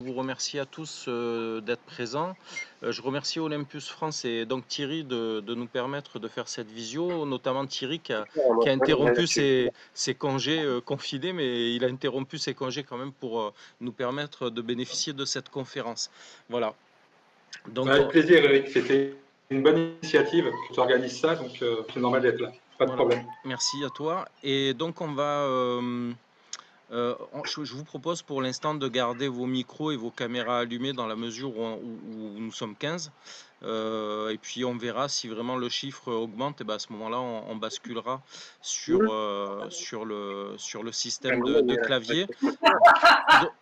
vous remercier à tous d'être présents. Je remercie Olympus France et donc Thierry de nous permettre de faire cette visio, notamment Thierry qui a interrompu ses congés confinés, mais il a interrompu ses congés quand même pour nous permettre de bénéficier de cette conférence. Voilà. Donc, Avec plaisir, Eric. C'était une bonne initiative que tu organises ça, donc c'est normal d'être là. Pas de voilà. problème. Merci à toi. Et donc, on va. Je vous propose pour l'instant de garder vos micros et vos caméras allumées dans la mesure où nous sommes 15. Et puis on verra si vraiment le chiffre augmente, et ben à ce moment-là on basculera sur le système de clavier.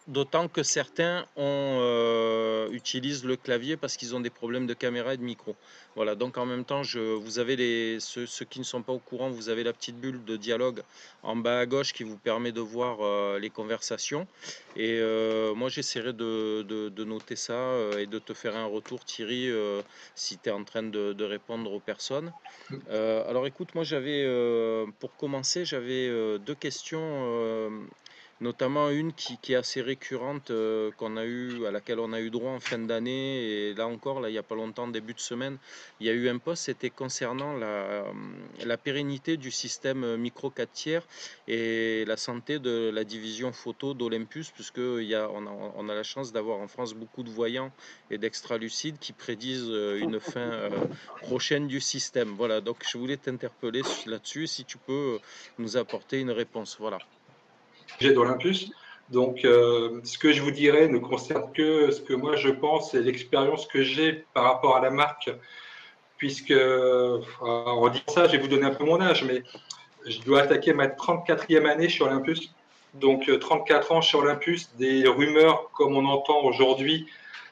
D'autant que certains utilisent le clavier parce qu'ils ont des problèmes de caméra et de micro. Voilà, donc en même temps, vous avez ceux qui ne sont pas au courant, vous avez la petite bulle de dialogue en bas à gauche qui vous permet de voir les conversations. Et moi, j'essaierai de noter ça et de te faire un retour, Thierry, si tu es en train de répondre aux personnes. Alors écoute, moi pour commencer, j'avais deux questions, notamment une qui est assez récurrente, à laquelle on a eu droit en fin d'année, et là encore, là, il n'y a pas longtemps, début de semaine, il y a eu un post, c'était concernant la pérennité du système micro 4 tiers et la santé de la division photo d'Olympus, puisque on a la chance d'avoir en France beaucoup de voyants et d'extra-lucides qui prédisent une fin prochaine du système. Voilà, donc je voulais t'interpeller là-dessus, si tu peux nous apporter une réponse. Voilà. J'ai d'Olympus. Donc, ce que je vous dirais ne concerne que ce que moi je pense et l'expérience que j'ai par rapport à la marque, puisque, en disant ça, je vais vous donner un peu mon âge, mais je dois attaquer ma 34e année chez Olympus. Donc, 34 ans chez Olympus, des rumeurs comme on entend aujourd'hui,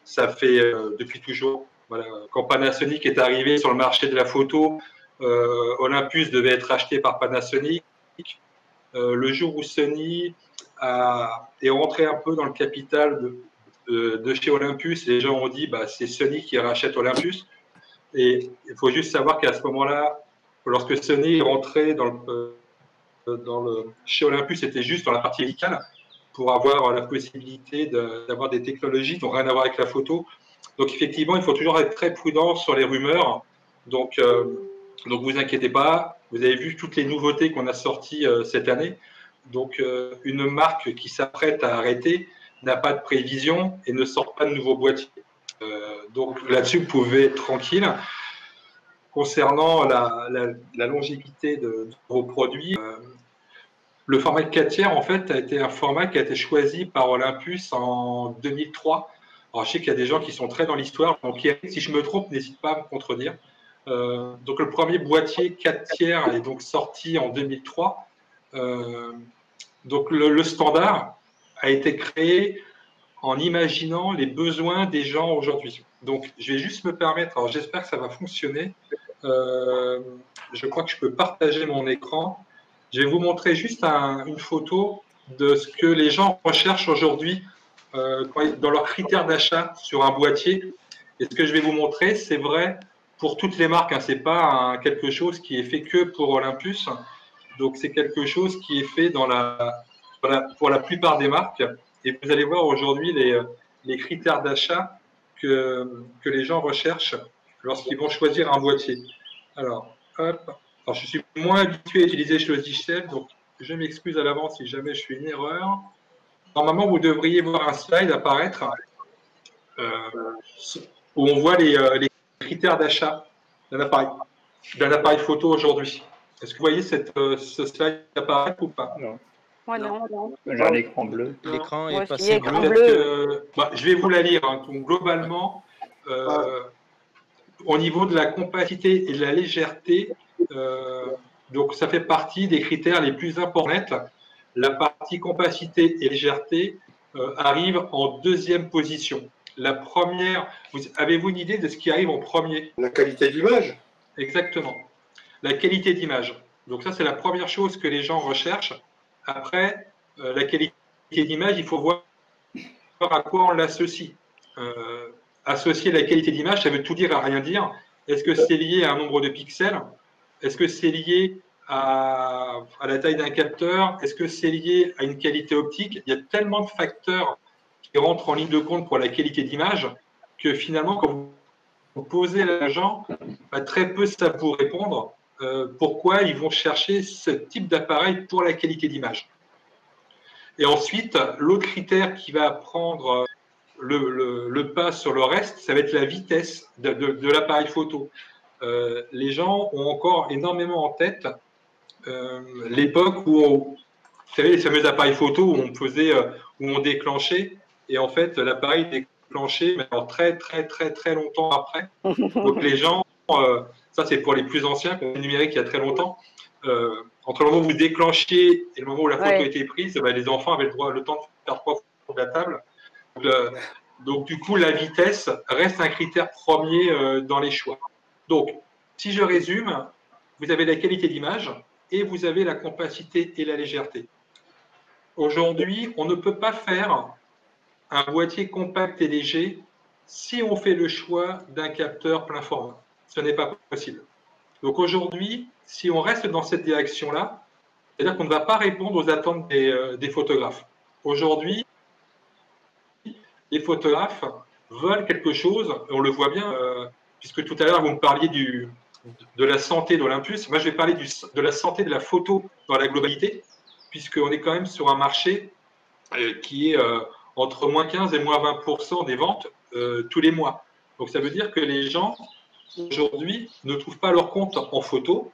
ça fait depuis toujours. Voilà. Quand Panasonic est arrivé sur le marché de la photo, Olympus devait être acheté par Panasonic. Le jour où Sony est rentré un peu dans le capital de chez Olympus, les gens ont dit bah, c'est Sony qui rachète Olympus. Et il faut juste savoir qu'à ce moment-là, lorsque Sony est rentré chez Olympus, c'était juste dans la partie médicale pour avoir la possibilité d'avoir des technologies qui n'ont rien à voir avec la photo. Donc effectivement, il faut toujours être très prudent sur les rumeurs. Donc vous inquiétez pas, vous avez vu toutes les nouveautés qu'on a sorties cette année. Donc une marque qui s'apprête à arrêter n'a pas de prévision et ne sort pas de nouveaux boîtiers. Donc là-dessus, vous pouvez être tranquille. Concernant la longévité de vos produits, le format 4 tiers, en fait, a été un format qui a été choisi par Olympus en 2003. Alors, je sais qu'il y a des gens qui sont très dans l'histoire. Donc, si je me trompe, n'hésite pas à me contredire. Donc, le premier boîtier 4 tiers est donc sorti en 2003. Donc, le standard a été créé en imaginant les besoins des gens aujourd'hui. Donc, je vais juste me permettre, alors j'espère que ça va fonctionner. Je crois que je peux partager mon écran. Je vais vous montrer juste une photo de ce que les gens recherchent aujourd'hui dans leurs critères d'achat sur un boîtier. Et ce que je vais vous montrer, c'est vrai pour toutes les marques. Ce n'est pas quelque chose qui est fait que pour Olympus. Donc, c'est quelque chose qui est fait pour la plupart des marques. Et vous allez voir aujourd'hui les critères d'achat que les gens recherchent lorsqu'ils vont choisir un boîtier. Alors, hop. Alors, je suis moins habitué à utiliser ce logiciel, donc je m'excuse à l'avance si jamais je fais une erreur. Normalement, vous devriez voir un slide apparaître où on voit les critères d'achat d'un appareil photo aujourd'hui. Est-ce que vous voyez ce slide apparaître ou pas? Non. Moi, non. J'ai un écran bleu. L'écran Moi est aussi, passé écran bleu. bleu. Je vais vous la lire. Hein. Donc, globalement, au niveau de la compacité et de la légèreté, donc ça fait partie des critères les plus importants. La partie compacité et légèreté arrive en deuxième position. La première, avez-vous une idée de ce qui arrive en premier? La qualité d'image. Exactement. La qualité d'image. Donc ça, c'est la première chose que les gens recherchent. Après, la qualité d'image, il faut voir à quoi on l'associe. Associer la qualité d'image, ça veut tout dire à rien dire. Est-ce que c'est lié à un nombre de pixels? Est-ce que c'est lié à la taille d'un capteur? Est-ce que c'est lié à une qualité optique? Il y a tellement de facteurs qui rentrent en ligne de compte pour la qualité d'image, que finalement, quand vous posez l'agent, très peu savent vous répondre pourquoi ils vont chercher ce type d'appareil pour la qualité d'image. Et ensuite, l'autre critère qui va prendre le pas sur le reste, ça va être la vitesse de l'appareil photo. Les gens ont encore énormément en tête l'époque où vous savez, les fameux appareils photo où on faisait, où on déclenchait, et en fait, l'appareil déclenchait, mais alors très longtemps après. Donc les gens, ça c'est pour les plus anciens, le numérique il y a très longtemps, entre le moment où vous déclenchiez et le moment où la photo était prise, les enfants avaient le temps de faire 3 fois de la table. Donc du coup, la vitesse reste un critère premier dans les choix. Donc, si je résume, vous avez la qualité d'image et vous avez la compacité et la légèreté. Aujourd'hui, on ne peut pas faire un boîtier compact et léger si on fait le choix d'un capteur plein format. Ce n'est pas possible. Donc aujourd'hui, si on reste dans cette direction-là, c'est-à-dire qu'on ne va pas répondre aux attentes des photographes. Aujourd'hui, les photographes veulent quelque chose, on le voit bien, puisque tout à l'heure vous me parliez de la santé d'Olympus. Moi, je vais parler de la santé de la photo dans la globalité, puisqu'on est quand même sur un marché qui est entre moins 15 et moins 20% des ventes tous les mois. Donc ça veut dire que les gens, aujourd'hui, ne trouvent pas leur compte en photo,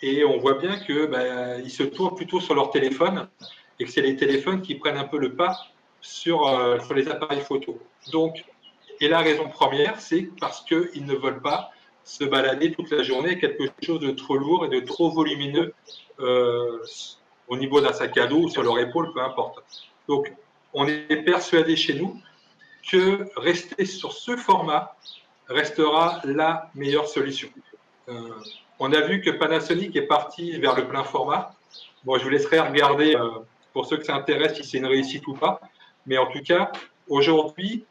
et on voit bien qu'ils se tournent plutôt sur leur téléphone, et que c'est les téléphones qui prennent un peu le pas sur les appareils photo. Donc, et la raison première, c'est parce qu'ils ne veulent pas se balader toute la journée avec quelque chose de trop lourd et de trop volumineux au niveau d'un sac à dos ou sur leur épaule, peu importe. Donc, on est persuadé chez nous que rester sur ce format restera la meilleure solution. On a vu que Panasonic est parti vers le plein format. Bon, je vous laisserai regarder pour ceux que ça intéresse si c'est une réussite ou pas. Mais en tout cas, aujourd'hui,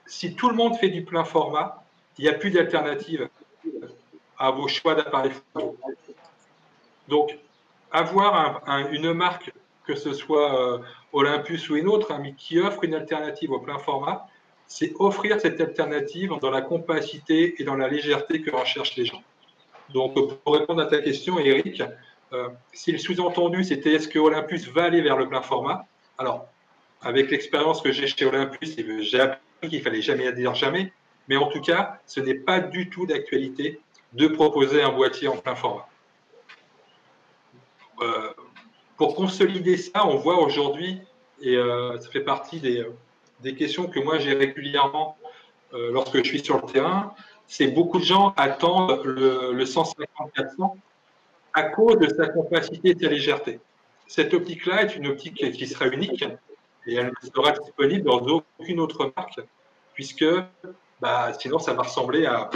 si tout le monde fait du plein format, il n'y a plus d'alternative à vos choix d'appareil photo. Donc, avoir une marque, que ce soit Olympus ou une autre, mais qui offre une alternative au plein format, c'est offrir cette alternative dans la compacité et dans la légèreté que recherchent les gens. Donc, pour répondre à ta question, Eric, si le sous-entendu, c'était est-ce que Olympus va aller vers le plein format? Alors, avec l'expérience que j'ai chez Olympus, j'ai appris qu'il ne fallait jamais dire jamais, mais en tout cas, ce n'est pas du tout d'actualité de proposer un boîtier en plein format. Pour consolider ça, on voit aujourd'hui, et ça fait partie des questions que moi j'ai régulièrement lorsque je suis sur le terrain, c'est beaucoup de gens attendent le 150-400 à cause de sa compacité et de sa légèreté. Cette optique-là est une optique qui sera unique et elle ne sera disponible dans aucune autre marque, puisque sinon ça va ressembler à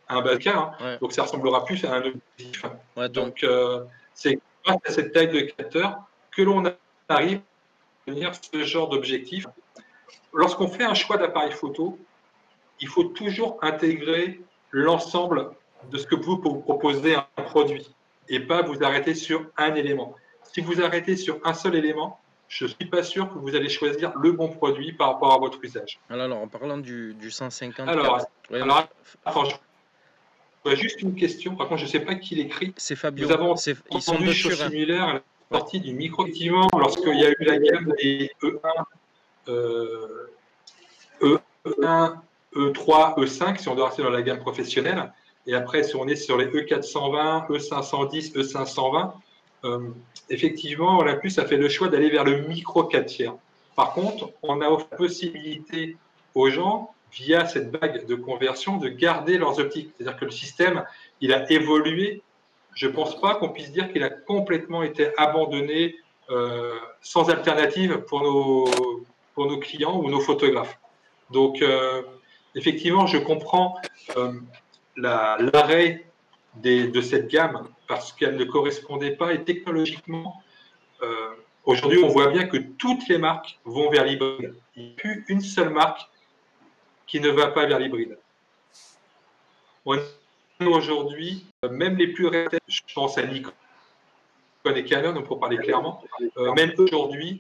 un bazooka, donc ça ressemblera plus à un objectif. Donc c'est grâce à cette taille de capteur que l'on arrive à obtenir ce genre d'objectif. Lorsqu'on fait un choix d'appareil photo, il faut toujours intégrer l'ensemble de ce que vous proposez un produit et pas vous arrêter sur un élément. Si vous arrêtez sur un seul élément, je ne suis pas sûr que vous allez choisir le bon produit par rapport à votre usage. Alors en parlant du 150... Alors juste une question. Par contre, je ne sais pas qui l'écrit. C'est Fabio. Nous avons entendu chose similaire à la sortie du micro. Effectivement, lorsqu'il y a eu la gamme des E1, E3, E5, si on doit rester dans la gamme professionnelle, et après, si on est sur les E420, E510, E520, effectivement, Olympus a fait le choix d'aller vers le micro 4 tiers. Par contre, on a offert la possibilité aux gens, via cette bague de conversion, de garder leurs optiques. C'est-à-dire que le système, il a évolué. Je ne pense pas qu'on puisse dire qu'il a complètement été abandonné sans alternative pour nos clients ou nos photographes. Donc, effectivement, je comprends l'arrêt de cette gamme parce qu'elle ne correspondait pas et technologiquement, aujourd'hui, on voit bien que toutes les marques vont vers l'hybride. Il n'y a plus une seule marque qui ne va pas vers l'hybride. Aujourd'hui, même les plus récents, je pense à Nikon, et Canon, pour parler clairement, même aujourd'hui,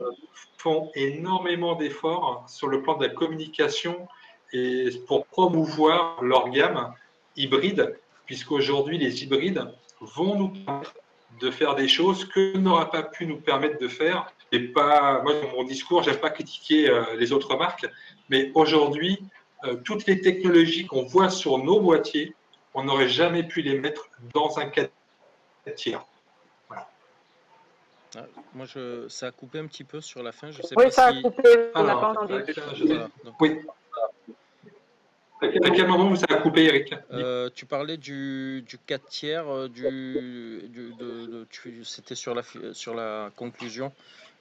font énormément d'efforts sur le plan de la communication et pour promouvoir leur gamme hybride, puisqu'aujourd'hui, les hybrides vont nous permettre de faire des choses que n'aura pas pu nous permettre de faire. Et pas, moi, dans mon discours, j'aime pas critiquer les autres marques, mais aujourd'hui, toutes les technologies qu'on voit sur nos boîtiers, on n'aurait jamais pu les mettre dans un 4 tiers. Voilà. Ah, moi, ça a coupé un petit peu sur la fin. Je sais Oui, pas ça a si. coupé, on n'a pas entendu. Voilà, donc, Oui. À quel moment vous avez coupé, Eric? tu parlais du 4 tiers, c'était sur la conclusion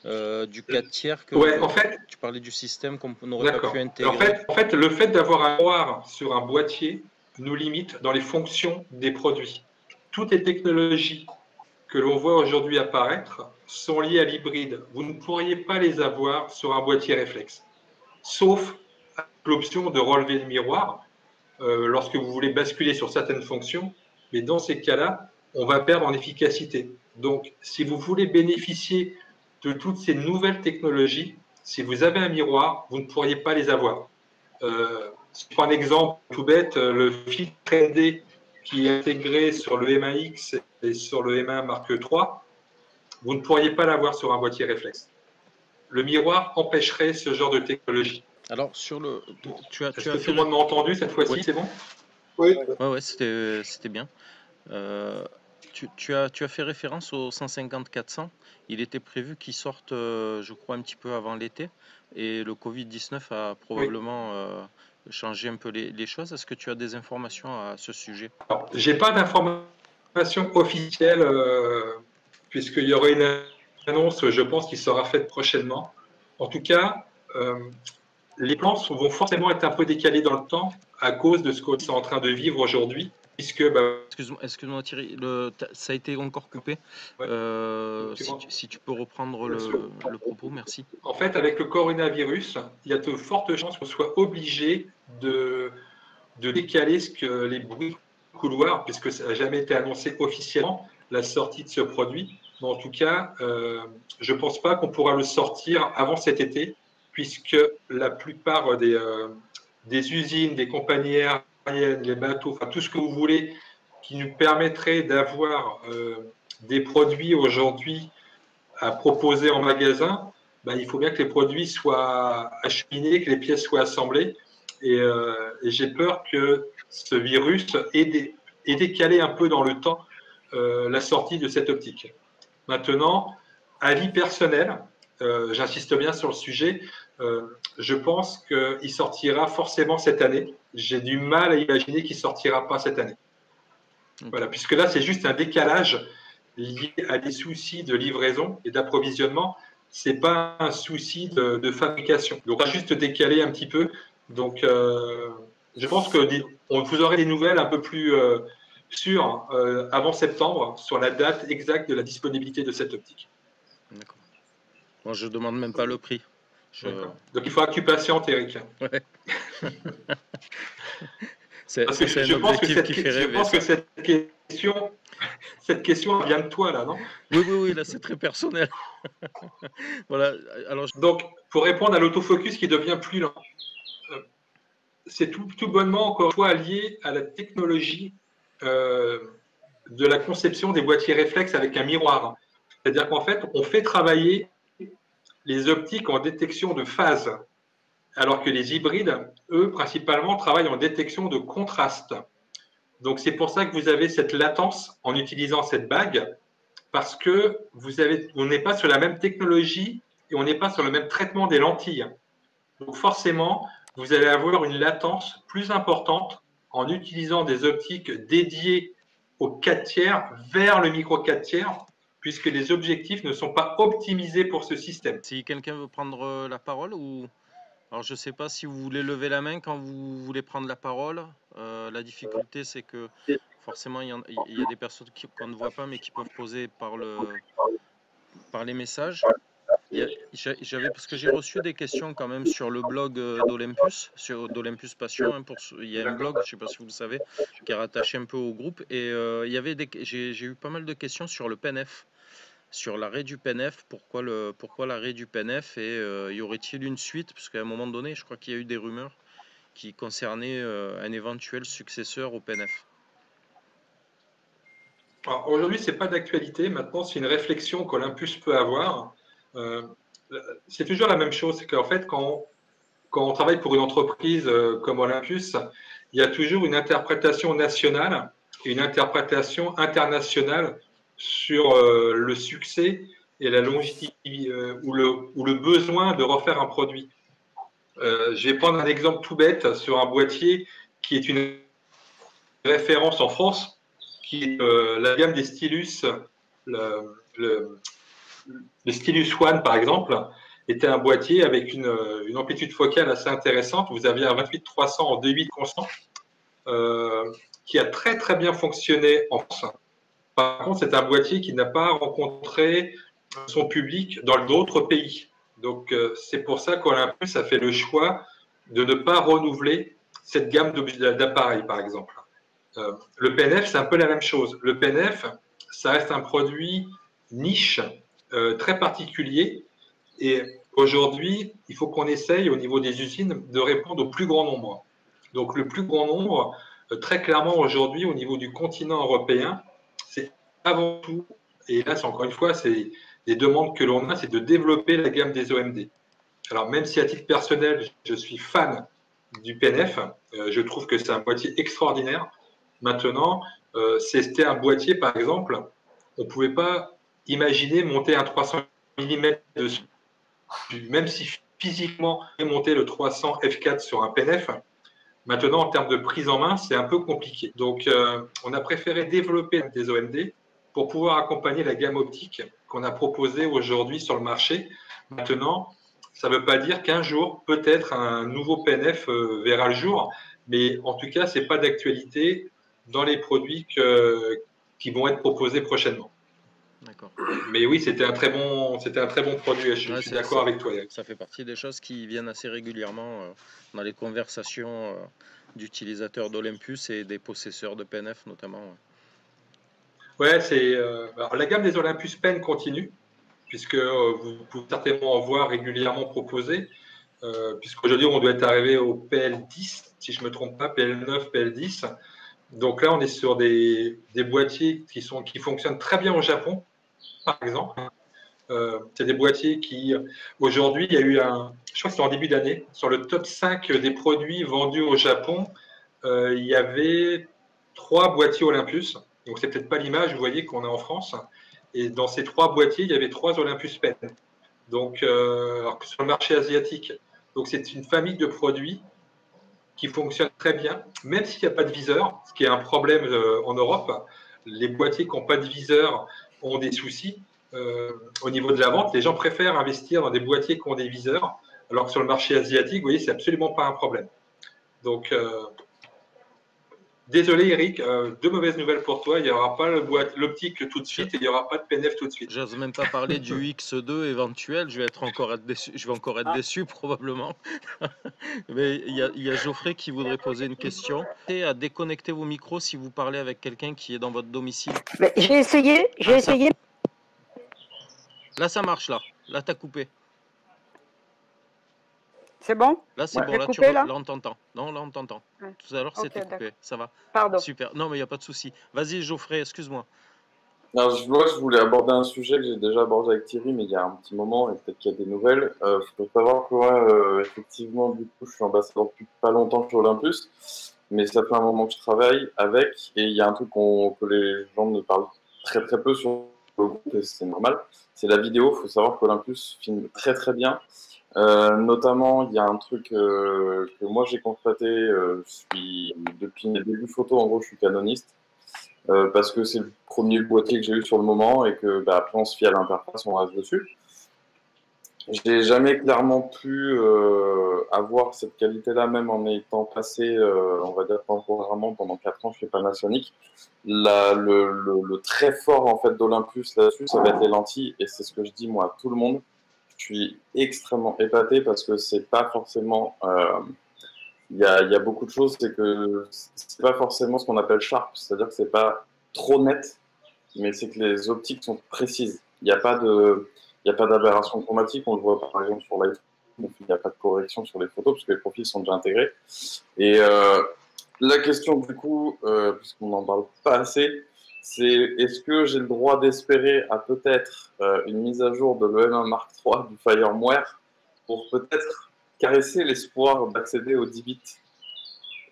du 4 tiers que Ouais, en fait, tu parlais du système qu'on n'aurait pas d'accord. pu intégrer. En fait, le fait d'avoir un miroir sur un boîtier nous limite dans les fonctions des produits. Toutes les technologies que l'on voit aujourd'hui apparaître sont liées à l'hybride. Vous ne pourriez pas les avoir sur un boîtier réflexe, sauf l'option de relever le miroir lorsque vous voulez basculer sur certaines fonctions. Mais dans ces cas-là, on va perdre en efficacité. Donc, si vous voulez bénéficier de toutes ces nouvelles technologies, si vous avez un miroir, vous ne pourriez pas les avoir. Si je prends un exemple tout bête, le filtre ND qui est intégré sur le M1X et sur le M1 Mark III, vous ne pourriez pas l'avoir sur un boîtier réflexe. Le miroir empêcherait ce genre de technologie. Alors, sur le. Est-ce que tout le monde m'a entendu cette fois-ci? Oui. C'est bon? Oui. Ouais, c'était bien. Tu as fait référence au 150-400. Il était prévu qu'il sorte, je crois, un petit peu avant l'été. Et le Covid-19 a probablement changé un peu les choses. Est-ce que tu as des informations à ce sujet? Je n'ai pas d'informations officielles, puisqu'il y aura une annonce, je pense, qui sera faite prochainement. En tout cas, les plans vont forcément être un peu décalés dans le temps à cause de ce qu'on est en train de vivre aujourd'hui, puisque... Excuse-moi Thierry, ça a été encore coupé. Si tu peux reprendre le propos, merci. En fait, avec le coronavirus, il y a de fortes chances qu'on soit obligé de décaler les bruits couloirs, puisque ça n'a jamais été annoncé officiellement, la sortie de ce produit. Mais en tout cas, je ne pense pas qu'on pourra le sortir avant cet été, puisque la plupart des usines, des compagnies aériennes, les bateaux, enfin tout ce que vous voulez, qui nous permettrait d'avoir des produits aujourd'hui à proposer en magasin, il faut bien que les produits soient acheminés, que les pièces soient assemblées. Et j'ai peur que ce virus ait décalé un peu dans le temps la sortie de cette optique. Maintenant, avis personnel, j'insiste bien sur le sujet, je pense qu'il sortira forcément cette année. J'ai du mal à imaginer qu'il ne sortira pas cette année. Voilà, puisque là, c'est juste un décalage lié à des soucis de livraison et d'approvisionnement. Ce n'est pas un souci de fabrication. Donc, on va juste décaler un petit peu. Donc, je pense que vous aurez des nouvelles un peu plus sûres avant septembre sur la date exacte de la disponibilité de cette optique. D'accord. Bon, je ne demande même pas le prix. Donc, il faudra que tu patientes, Eric. Ouais. Parce que je pense que cette question vient de toi, là, non? Oui, là, c'est très personnel. Voilà. Alors, donc, pour répondre à l'autofocus qui devient plus lent, c'est tout bonnement, encore une fois, lié à la technologie de la conception des boîtiers réflexes avec un miroir. C'est-à-dire qu'en fait, on fait travailler les optiques en détection de phase, alors que les hybrides, eux, principalement, travaillent en détection de contraste. Donc, c'est pour ça que vous avez cette latence en utilisant cette bague, parce que on n'est pas sur la même technologie et on n'est pas sur le même traitement des lentilles. Donc, forcément, vous allez avoir une latence plus importante en utilisant des optiques dédiées au 4 tiers vers le micro 4 tiers, puisque les objectifs ne sont pas optimisés pour ce système. Si quelqu'un veut prendre la parole ou... Alors, je ne sais pas si vous voulez lever la main quand vous voulez prendre la parole. La difficulté, c'est que forcément, il y a des personnes qu'on ne voit pas, mais qui peuvent poser par les messages. Parce que j'ai reçu des questions quand même sur le blog d'Olympus, d'Olympus Passion. Il y a un blog, je ne sais pas si vous le savez, qui est rattaché un peu au groupe. Et j'ai eu pas mal de questions sur le PNF. sur l'arrêt du PNF, pourquoi l'arrêt du PNF et y aurait-il une suite? Parce qu'à un moment donné, je crois qu'il y a eu des rumeurs qui concernaient un éventuel successeur au PNF. Aujourd'hui, ce n'est pas d'actualité. Maintenant, c'est une réflexion qu'Olympus peut avoir. Euh, c'est toujours la même chose. C'est qu'en fait, quand on travaille pour une entreprise comme Olympus, il y a toujours une interprétation nationale et une interprétation internationale sur le succès et la longévité ou le besoin de refaire un produit. Je vais prendre un exemple tout bête sur un boîtier qui est une référence en France, qui est la gamme des Stylus, le, le, le Stylus One par exemple, était un boîtier avec une amplitude focale assez intéressante. Vous aviez un 28-300 en 2.8 constant, qui a très très bien fonctionné en France. Par contre, c'est un boîtier qui n'a pas rencontré son public dans d'autres pays. Donc, c'est pour ça qu'Olympus a fait le choix de ne pas renouveler cette gamme d'appareils, par exemple. Le PNF, c'est un peu la même chose. Le PNF, ça reste un produit niche, très particulier. Et aujourd'hui, il faut qu'on essaye, au niveau des usines, de répondre au plus grand nombre. Donc, le plus grand nombre, très clairement, aujourd'hui, au niveau du continent européen, c'est avant tout, et là, c'est encore une fois, c'est des demandes que l'on a, c'est de développer la gamme des OMD. Alors, même si à titre personnel, je suis fan du PNF, je trouve que c'est un boîtier extraordinaire. Maintenant, c'était un boîtier, par exemple, on ne pouvait pas imaginer monter un 300 mm dessus, même si physiquement, monter le 300 F4 sur un PNF. Maintenant, en termes de prise en main, c'est un peu compliqué. Donc, on a préféré développer des OMD pour pouvoir accompagner la gamme optique qu'on a proposée aujourd'hui sur le marché. Maintenant, ça ne veut pas dire qu'un jour, peut-être un nouveau PNF verra le jour, mais en tout cas, ce n'est pas d'actualité dans les produits qui vont être proposés prochainement. D'accord. Mais oui, c'était un très bon produit. Je suis d'accord avec toi, Eric. Ça fait partie des choses qui viennent assez régulièrement dans les conversations d'utilisateurs d'Olympus et des possesseurs de PNF notamment. Ouais, alors, la gamme des Olympus Pen continue, puisque vous pouvez certainement en voir régulièrement proposé, puisqu'aujourd'hui on doit être arrivé au PL10, si je ne me trompe pas, PL9, PL10. Donc là, on est sur des boîtiers qui fonctionnent très bien au Japon, par exemple. C'est des boîtiers qui, aujourd'hui, il y a eu je crois que c'était en début d'année, sur le top 5 des produits vendus au Japon, il y avait 3 boîtiers Olympus. Donc, c'est peut-être pas l'image, vous voyez, qu'on a en France. Et dans ces 3 boîtiers, il y avait 3 Olympus Pen. Donc, alors que sur le marché asiatique, donc c'est une famille de produits qui fonctionne très bien, même s'il n'y a pas de viseur, ce qui est un problème en Europe. Les boîtiers qui n'ont pas de viseur ont des soucis. Au niveau de la vente, les gens préfèrent investir dans des boîtiers qui ont des viseurs, alors que sur le marché asiatique, vous voyez, c'est absolument pas un problème. Donc, désolé Eric, deux mauvaises nouvelles pour toi. Il n'y aura pas l'optique tout de suite et il n'y aura pas de PNF tout de suite. J'ose même pas parler du X2 éventuel, je vais encore être déçu probablement. Mais il y a Geoffrey qui voudrait poser une question. Et à déconnecter vos micros si vous parlez avec quelqu'un qui est dans votre domicile. J'ai essayé. Là ça marche là. Là t'as coupé. C'est bon? Là c'est bon, là on t'entend. Non, là on t'entend. Ouais. Tout à l'heure c'était coupé, ça va. Pardon. Super. Non mais il n'y a pas de souci. Vas-y Geoffrey, excuse-moi. Alors, je voulais aborder un sujet que j'ai déjà abordé avec Thierry, mais il y a un petit moment, et peut-être qu'il y a des nouvelles. Il faut savoir que moi, effectivement, du coup, je suis ambassadeur depuis pas longtemps chez Olympus, mais ça fait un moment que je travaille avec, et il y a un truc que les gens ne parlent très très peu sur le groupe, et c'est normal, c'est la vidéo. Il faut savoir qu'Olympus filme très très bien. Notamment, il y a un truc que moi j'ai constaté, depuis mes débuts photo, en gros, je suis canoniste. Parce que c'est le premier boîtier que j'ai eu sur le moment et que après on se fie à l'interface, on reste dessus. J'ai jamais clairement pu avoir cette qualité-là, même en étant passé, on va dire temporairement pendant 4 ans chez Panasonic. Le très fort en fait d'Olympus là-dessus, ça va être les lentilles, et c'est ce que je dis moi à tout le monde. Je suis extrêmement épaté parce que c'est pas forcément il y a beaucoup de choses, c'est que c'est pas forcément ce qu'on appelle sharp, c'est-à-dire que c'est pas trop net, mais c'est que les optiques sont précises. il n'y a pas d'aberration chromatique. On le voit par exemple sur l'iPhone. Donc, il n'y a pas de correction sur les photos parce que les profils sont déjà intégrés. Et la question du coup, puisqu'on n'en parle pas assez, c'est est-ce que j'ai le droit d'espérer à peut-être une mise à jour de l'EM1 Mark III du FireWire pour peut-être caresser l'espoir d'accéder aux 10 bits,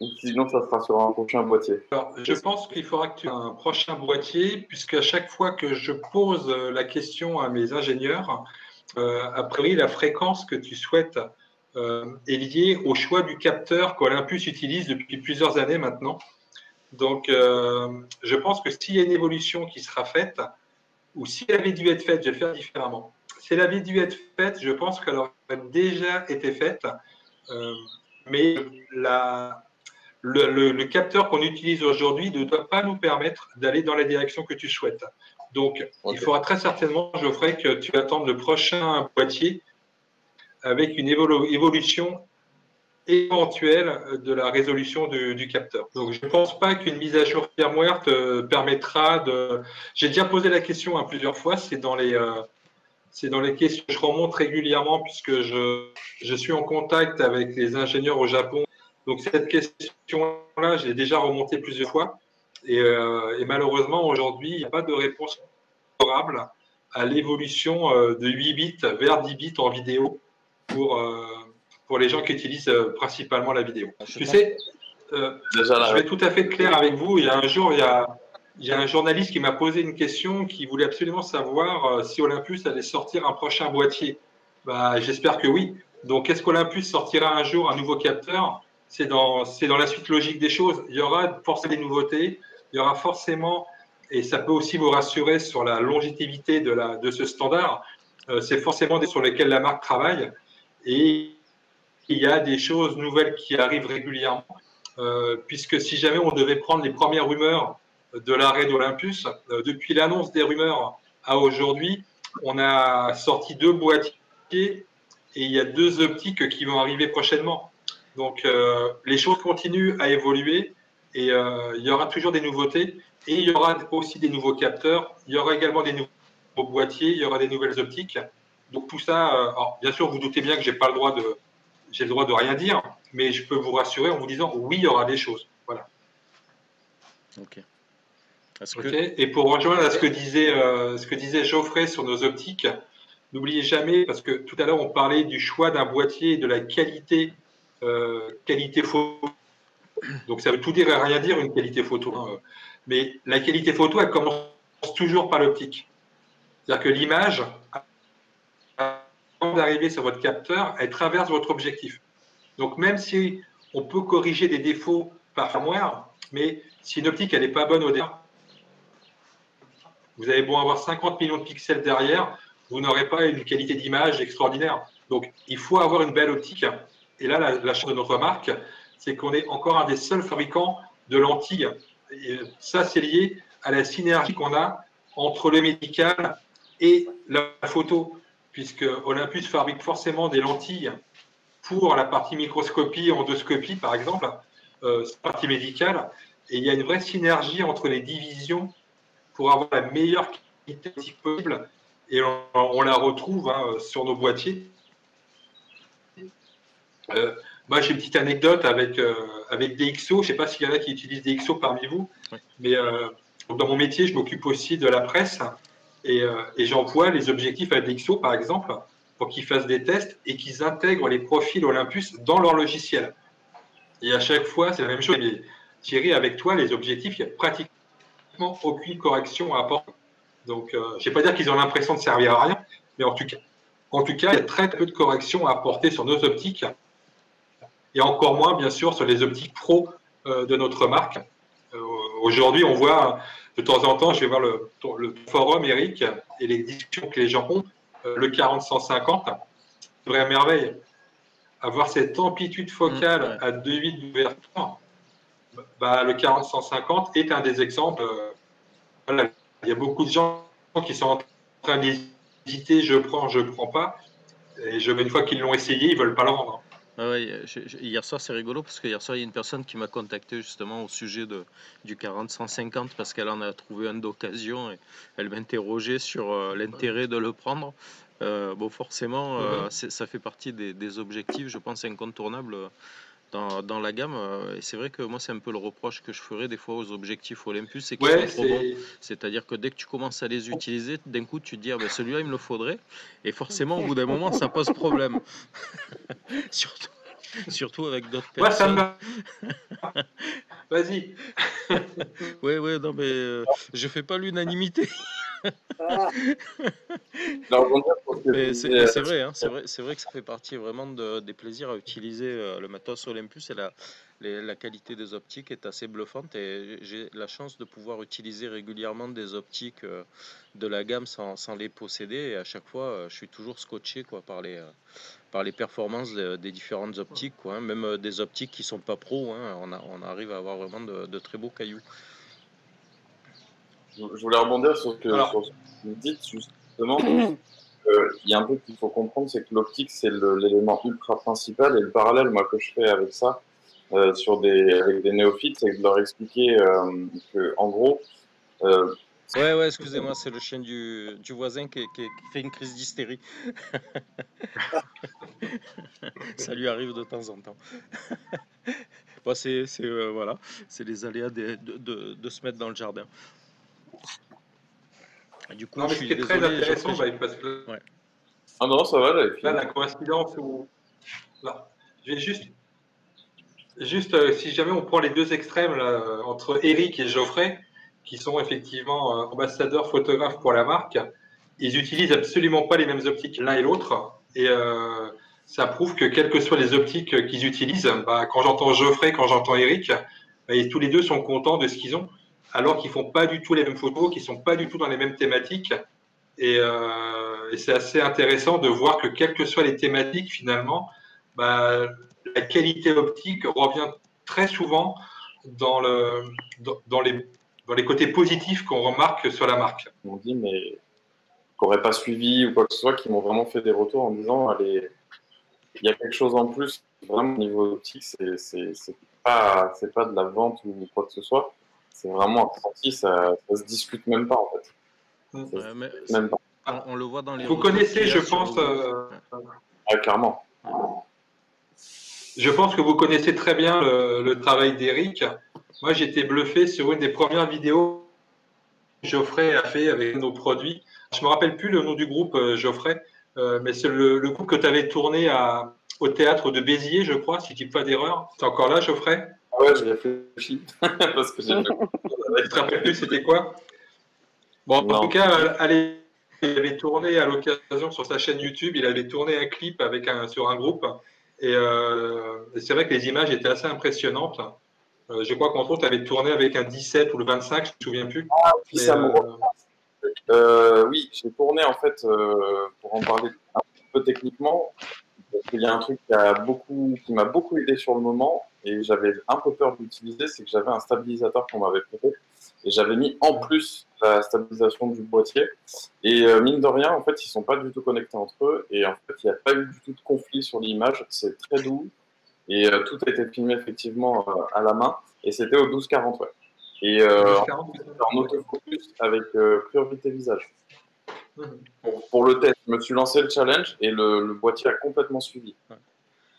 ou sinon ça sera sur un prochain boîtier? Alors, je pense qu'il faudra que tu aies un prochain boîtier, puisqu'à chaque fois que je pose la question à mes ingénieurs, a priori, la fréquence que tu souhaites est liée au choix du capteur qu'Olympus utilise depuis plusieurs années maintenant. Donc, je pense que s'il y a une évolution qui sera faite, ou si elle avait dû être faite, je vais le faire différemment. Si elle avait dû être faite, je pense qu'elle aurait déjà été faite, mais le capteur qu'on utilise aujourd'hui ne doit pas nous permettre d'aller dans la direction que tu souhaites. Donc, il faudra très certainement, Geoffrey, que tu attendes le prochain boîtier avec une évolution éventuelle de la résolution du capteur. Donc, je ne pense pas qu'une mise à jour firmware te permettra de… J'ai déjà posé la question plusieurs fois, c'est dans les questions que je remonte régulièrement puisque je suis en contact avec les ingénieurs au Japon. Donc, cette question-là, je l'ai déjà remontée plusieurs fois. Et malheureusement, aujourd'hui, il n'y a pas de réponse favorable à l'évolution de 8 bits vers 10 bits en vidéo pour les gens qui utilisent principalement la vidéo. Tu sais, je vais être tout à fait clair avec vous. Il y a un jour, il y a un journaliste qui m'a posé une question qui voulait absolument savoir si Olympus allait sortir un prochain boîtier. Bah, j'espère que oui. Donc, est-ce qu'Olympus sortira un jour un nouveau capteur? C'est dans la suite logique des choses. Il y aura forcément des nouveautés. Il y aura forcément, et ça peut aussi vous rassurer sur la longévité de ce standard, c'est forcément des sur lesquels la marque travaille. Et il y a des choses nouvelles qui arrivent régulièrement, puisque si jamais on devait prendre les premières rumeurs de l'arrêt d'Olympus, depuis l'annonce des rumeurs à aujourd'hui, on a sorti 2 boîtiers et il y a 2 optiques qui vont arriver prochainement. Donc, les choses continuent à évoluer et il y aura toujours des nouveautés et il y aura aussi des nouveaux capteurs, il y aura également des nouveaux boîtiers, il y aura des nouvelles optiques. Donc, tout ça, alors, bien sûr, vous doutez bien que j'ai le droit de rien dire, mais je peux vous rassurer en vous disant oui, il y aura des choses. Voilà. Ok. Okay. Et pour rejoindre à ce que disait Geoffrey sur nos optiques, n'oubliez jamais, parce que tout à l'heure on parlait du choix d'un boîtier et de la qualité photo. Donc ça veut tout dire et rien dire une qualité photo. Hein. Mais la qualité photo, elle commence toujours par l'optique. C'est-à-dire que l'image, avant d'arriver sur votre capteur, elle traverse votre objectif. Donc même si on peut corriger des défauts par firmware, mais si une optique elle n'est pas bonne au départ, vous avez beau avoir 50 millions de pixels derrière, vous n'aurez pas une qualité d'image extraordinaire. Donc il faut avoir une belle optique. Et là, la chance de notre marque, c'est qu'on est encore un des seuls fabricants de lentilles. Et ça, c'est lié à la synergie qu'on a entre le médical et la photo, puisque Olympus fabrique forcément des lentilles pour la partie microscopie, endoscopie, par exemple, partie médicale. Et il y a une vraie synergie entre les divisions pour avoir la meilleure qualité possible. Et on la retrouve sur nos boîtiers. Moi, j'ai une petite anecdote avec DxO. Je ne sais pas s'il y en a qui utilisent DxO parmi vous, mais dans mon métier, je m'occupe aussi de la presse et j'envoie les objectifs à DxO, par exemple, pour qu'ils fassent des tests et qu'ils intègrent les profils Olympus dans leur logiciel. Et à chaque fois, c'est la même chose. Mais Thierry, avec toi, les objectifs, il n'y a pratiquement aucune correction à apporter. Donc, je ne vais pas dire qu'ils ont l'impression de servir à rien, mais en tout cas, il y a très peu de corrections à apporter sur nos optiques et encore moins, bien sûr, sur les optiques pro de notre marque. Aujourd'hui, on voit de temps en temps, je vais voir le forum, Eric, et les discussions que les gens ont, le 40-150, c'est vraie merveille. Avoir cette amplitude focale à 2,8 d'ouverture, bah, le 40-150 est un des exemples. Voilà. Il y a beaucoup de gens qui sont en train d'hésiter, je prends pas. Et une fois qu'ils l'ont essayé, ils ne veulent pas le rendre. Ah ouais, hier soir, c'est rigolo parce que hier soir, il y a une personne qui m'a contacté justement au sujet du 40-150 parce qu'elle en a trouvé un d'occasion et elle m'interrogeait sur l'intérêt de le prendre. Bon, forcément, Mhm. ça fait partie des objectifs, je pense, incontournables dans la gamme. Et c'est vrai que moi, c'est un peu le reproche que je ferais des fois aux objectifs Olympus, c'est qu'ils sont Ouais, trop bons. c'est. C'est-à-dire que dès que tu commences à les utiliser, d'un coup, tu te dis, ah ben celui-là, il me le faudrait. Et forcément, au bout d'un moment, ça pose problème. Surtout, surtout avec d'autres Moi, ça me personnes. va. Vas-y. Ouais, ouais, non, mais je fais pas l'unanimité. Je voulais rebondir sur ce que tu disais. Mais c'est vrai, hein, c'est vrai que ça fait partie vraiment des plaisirs à utiliser le matos Olympus et la qualité des optiques est assez bluffante et j'ai la chance de pouvoir utiliser régulièrement des optiques de la gamme sans les posséder et à chaque fois je suis toujours scotché quoi, par les performances des différentes optiques, quoi, hein, même des optiques qui sont pas pro, hein, on arrive à avoir vraiment de très beaux cailloux. Je voulais rebondir Alors, sur ce que vous dites, justement. Il y a un truc qu'il faut comprendre, c'est que l'optique, c'est l'élément ultra principal. Et le parallèle, moi, que je fais avec ça, avec des néophytes, c'est de leur expliquer que, en gros, euh, Ouais, ouais, excusez-moi, c'est le chien du voisin qui fait une crise d'hystérie. Ça lui arrive de temps en temps. Bon, voilà, c'est les aléas de se mettre dans le jardin. Du coup, non, je mais ce suis qui est très désolé, Geoffrey. intéressant, bah, parce que Ouais. ah non, ça va, j'avais là, fini. la coïncidence où. Là, je vais juste si jamais on prend les deux extrêmes là, entre Eric et Geoffrey, qui sont effectivement ambassadeurs photographes pour la marque, ils utilisent absolument pas les mêmes optiques l'un et l'autre. Et ça prouve que quelles que soient les optiques qu'ils utilisent, bah, quand j'entends Geoffrey, quand j'entends Eric, bah, tous les deux sont contents de ce qu'ils ont, alors qu'ils font pas du tout les mêmes photos, qu'ils sont pas du tout dans les mêmes thématiques. Et c'est assez intéressant de voir que quelles que soient les thématiques, finalement, bah, la qualité optique revient très souvent dans, le, dans, dans les côtés positifs qu'on remarque sur la marque. Ils m'ont dit, mais qui n'auraient pas suivi ou quoi que ce soit, qui m'ont vraiment fait des retours en disant, allez, il y a quelque chose en plus, vraiment au niveau optique, c'est pas de la vente ou quoi que ce soit. C'est vraiment un ressenti, ça se discute même pas en fait. Ça se Ouais, mais discute même pas. on le voit dans les Vous retours connaissez, qu'il y a je sur le pense, groupe. Ah, clairement. Ouais. je pense que vous connaissez très bien le travail d'Eric. Moi, j'étais bluffé sur une des premières vidéos que Geoffrey a fait avec nos produits. Je me rappelle plus le nom du groupe, Geoffrey, mais c'est le groupe que tu avais tourné au théâtre de Béziers, je crois, si je dis pas d'erreur. C'est encore là, Geoffrey? Ah ouais, j'ai réfléchi parce que j'ai fait beaucoup de choses Tu avec. te rappelles plus c'était quoi? Bon, en tout Non. cas, allez, il avait tourné à l'occasion sur sa chaîne YouTube, il avait tourné un clip sur un groupe. Et c'est vrai que les images étaient assez impressionnantes. Je crois qu'entre autres, tu avais tourné avec un 17 ou le 25, je ne me souviens plus. Oui, Mais ça me oui, j'ai tourné en fait, pour en parler un peu techniquement, parce qu'il y a un truc qui m'a beaucoup aidé sur le moment et j'avais un peu peur d'utiliser, c'est que j'avais un stabilisateur qu'on m'avait prêté et j'avais mis en plus la stabilisation du boîtier. Et mine de rien, en fait, ils sont pas du tout connectés entre eux et en fait, il n'y a pas eu du tout de conflit sur l'image. C'est très doux et tout a été filmé effectivement à la main et c'était au 12-40, ouais. Et au en 12-40, en d'accord. autofocus avec priorité visage. Mhm. Pour le test, je me suis lancé le challenge et le boîtier a complètement suivi. Ouais.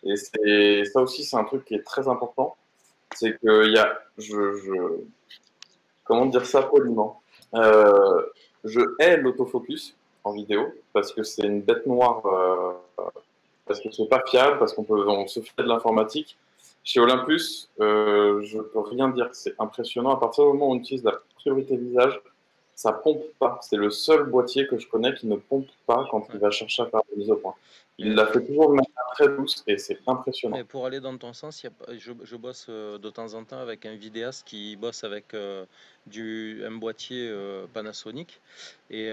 Et ça aussi, c'est un truc qui est très important. C'est que il y a, comment dire ça poliment, euh, je hais l'autofocus en vidéo parce que c'est une bête noire, parce que c'est pas fiable, parce on se fait de l'informatique. Chez Olympus, je peux rien dire. C'est impressionnant. À partir du moment où on utilise la priorité visage, ça pompe pas. C'est le seul boîtier que je connais qui ne pompe pas quand il Ouais. va chercher à faire des mises au point. Il Mais l'a fait toujours de manière très douce et c'est Mais impressionnant. pour aller dans ton sens, je bosse de temps en temps avec un vidéaste qui bosse avec un boîtier Panasonic et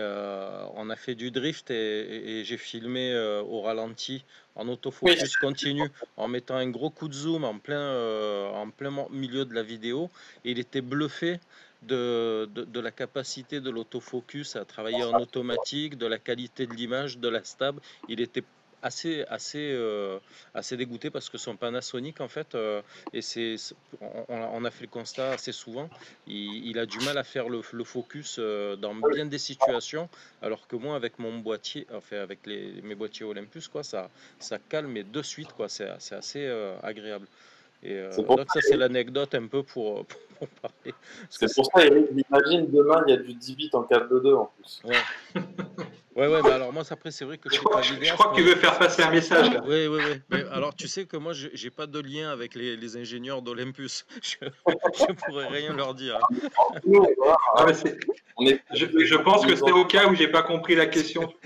on a fait du drift et j'ai filmé au ralenti en Oui, autofocus continu en mettant un gros coup de zoom en plein milieu de la vidéo et il était bluffé de la capacité de l'autofocus à travailler en automatique, de la qualité de l'image, de la stab. Il était assez dégoûté parce que son Panasonic, en fait, et on a fait le constat assez souvent, il a du mal à faire le focus dans bien des situations, alors que moi, avec mon boîtier, enfin avec mes boîtiers Olympus, quoi, ça calme de suite, quoi, c'est assez agréable. Et C'est pour donc ça, c'est l'anecdote un peu pour, pour parler. Parce que C'est pour ça, Eric, imagine demain, il y a du 10 bits en 4-2-2 en plus. ouais, mais alors moi, après, c'est vrai que je suis pas Je vidéaste, crois que tu veux faire passer un message là. Oui. Mais alors, tu sais que moi, j'ai pas de lien avec les ingénieurs d'Olympus. Je pourrais rien leur dire. Ah, mais je pense que c'est au cas où j'ai pas compris la question tout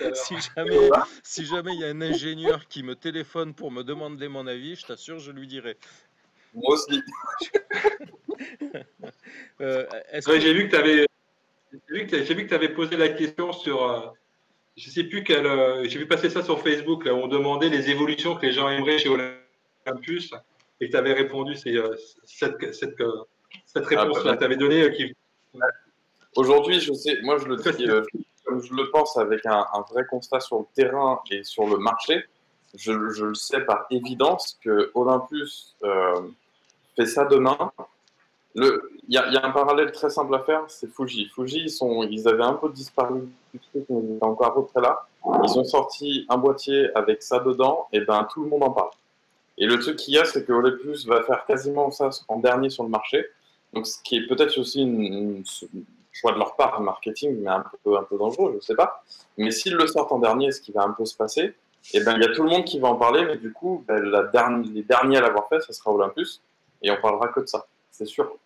à l'heure. Si jamais il y a un ingénieur qui me téléphone pour me demander mon avis, je t'assure, je lui dirai. Moi aussi. Ouais, j'ai vu que tu avais posé la question sur. Je sais plus quel. J'ai vu passer ça sur Facebook, là, où on demandait les évolutions que les gens aimeraient chez Olympus. Et tu avais répondu cette réponse-là. Tu avais donné qui. Aujourd'hui, je sais, moi je le dis comme je le pense avec un vrai constat sur le terrain et sur le marché. Je le sais par évidence que Olympus fait ça demain. Il y a un parallèle très simple à faire, c'est Fuji. Fuji, ils avaient un peu disparu du truc, mais ils étaient encore à peu près là. Ils ont sorti un boîtier avec ça dedans, et ben tout le monde en parle. Et le truc qu'il y a, c'est que Olympus va faire quasiment ça en dernier sur le marché. Donc, ce qui est peut-être aussi un choix de leur part, marketing, mais un peu dangereux, je ne sais pas. Mais s'ils le sortent en dernier, ce qui va un peu se passer, et ben il y a tout le monde qui va en parler, mais du coup, ben, les derniers à l'avoir fait, ça sera Olympus, et on parlera que de ça, c'est sûr.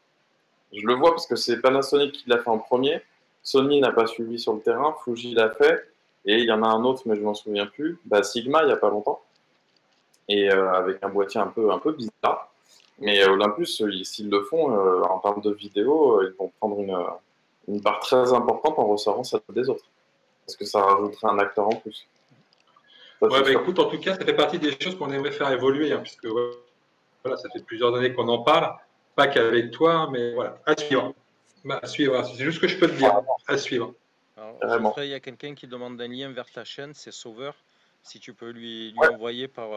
Je le vois parce que c'est Panasonic qui l'a fait en premier. Sony n'a pas suivi sur le terrain. Fuji l'a fait. Et il y en a un autre, mais je m'en souviens plus. Bah, Sigma, il n'y a pas longtemps. Et avec un boîtier un peu bizarre. Mais Olympus, s'ils le font, en termes de vidéo, ils vont prendre une part très importante en ressortant ça des autres. Parce que ça rajouterait un acteur en plus. Ça, Ouais, bah, écoute, en tout cas, ça fait partie des choses qu'on aimerait faire évoluer, hein, puisque voilà, ça fait plusieurs années qu'on en parle. Pas qu'avec toi, mais voilà, à suivre. Bah, à suivre, c'est juste ce que je peux te dire. À suivre. Alors, Geoffrey, il y a quelqu'un qui demande un lien vers ta chaîne, c'est Sauveur. Si tu peux lui envoyer par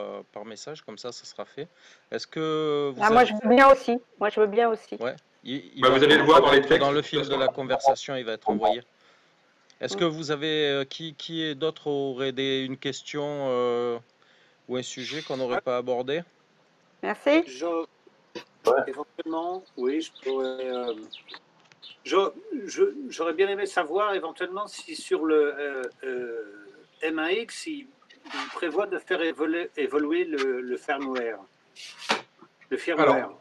message, comme ça sera fait. Est-ce que vous moi, je veux bien aussi. Moi, je veux bien aussi. Ouais. Vous allez le voir dans les textes. Dans le fil de la conversation, il va être envoyé. Est-ce que vous avez qui d'autre aurait une question ou un sujet qu'on n'aurait pas abordé? Merci. Éventuellement, oui, je pourrais. J'aurais bien aimé savoir éventuellement si sur le M1X, il prévoit de faire évoluer le firmware. Alors,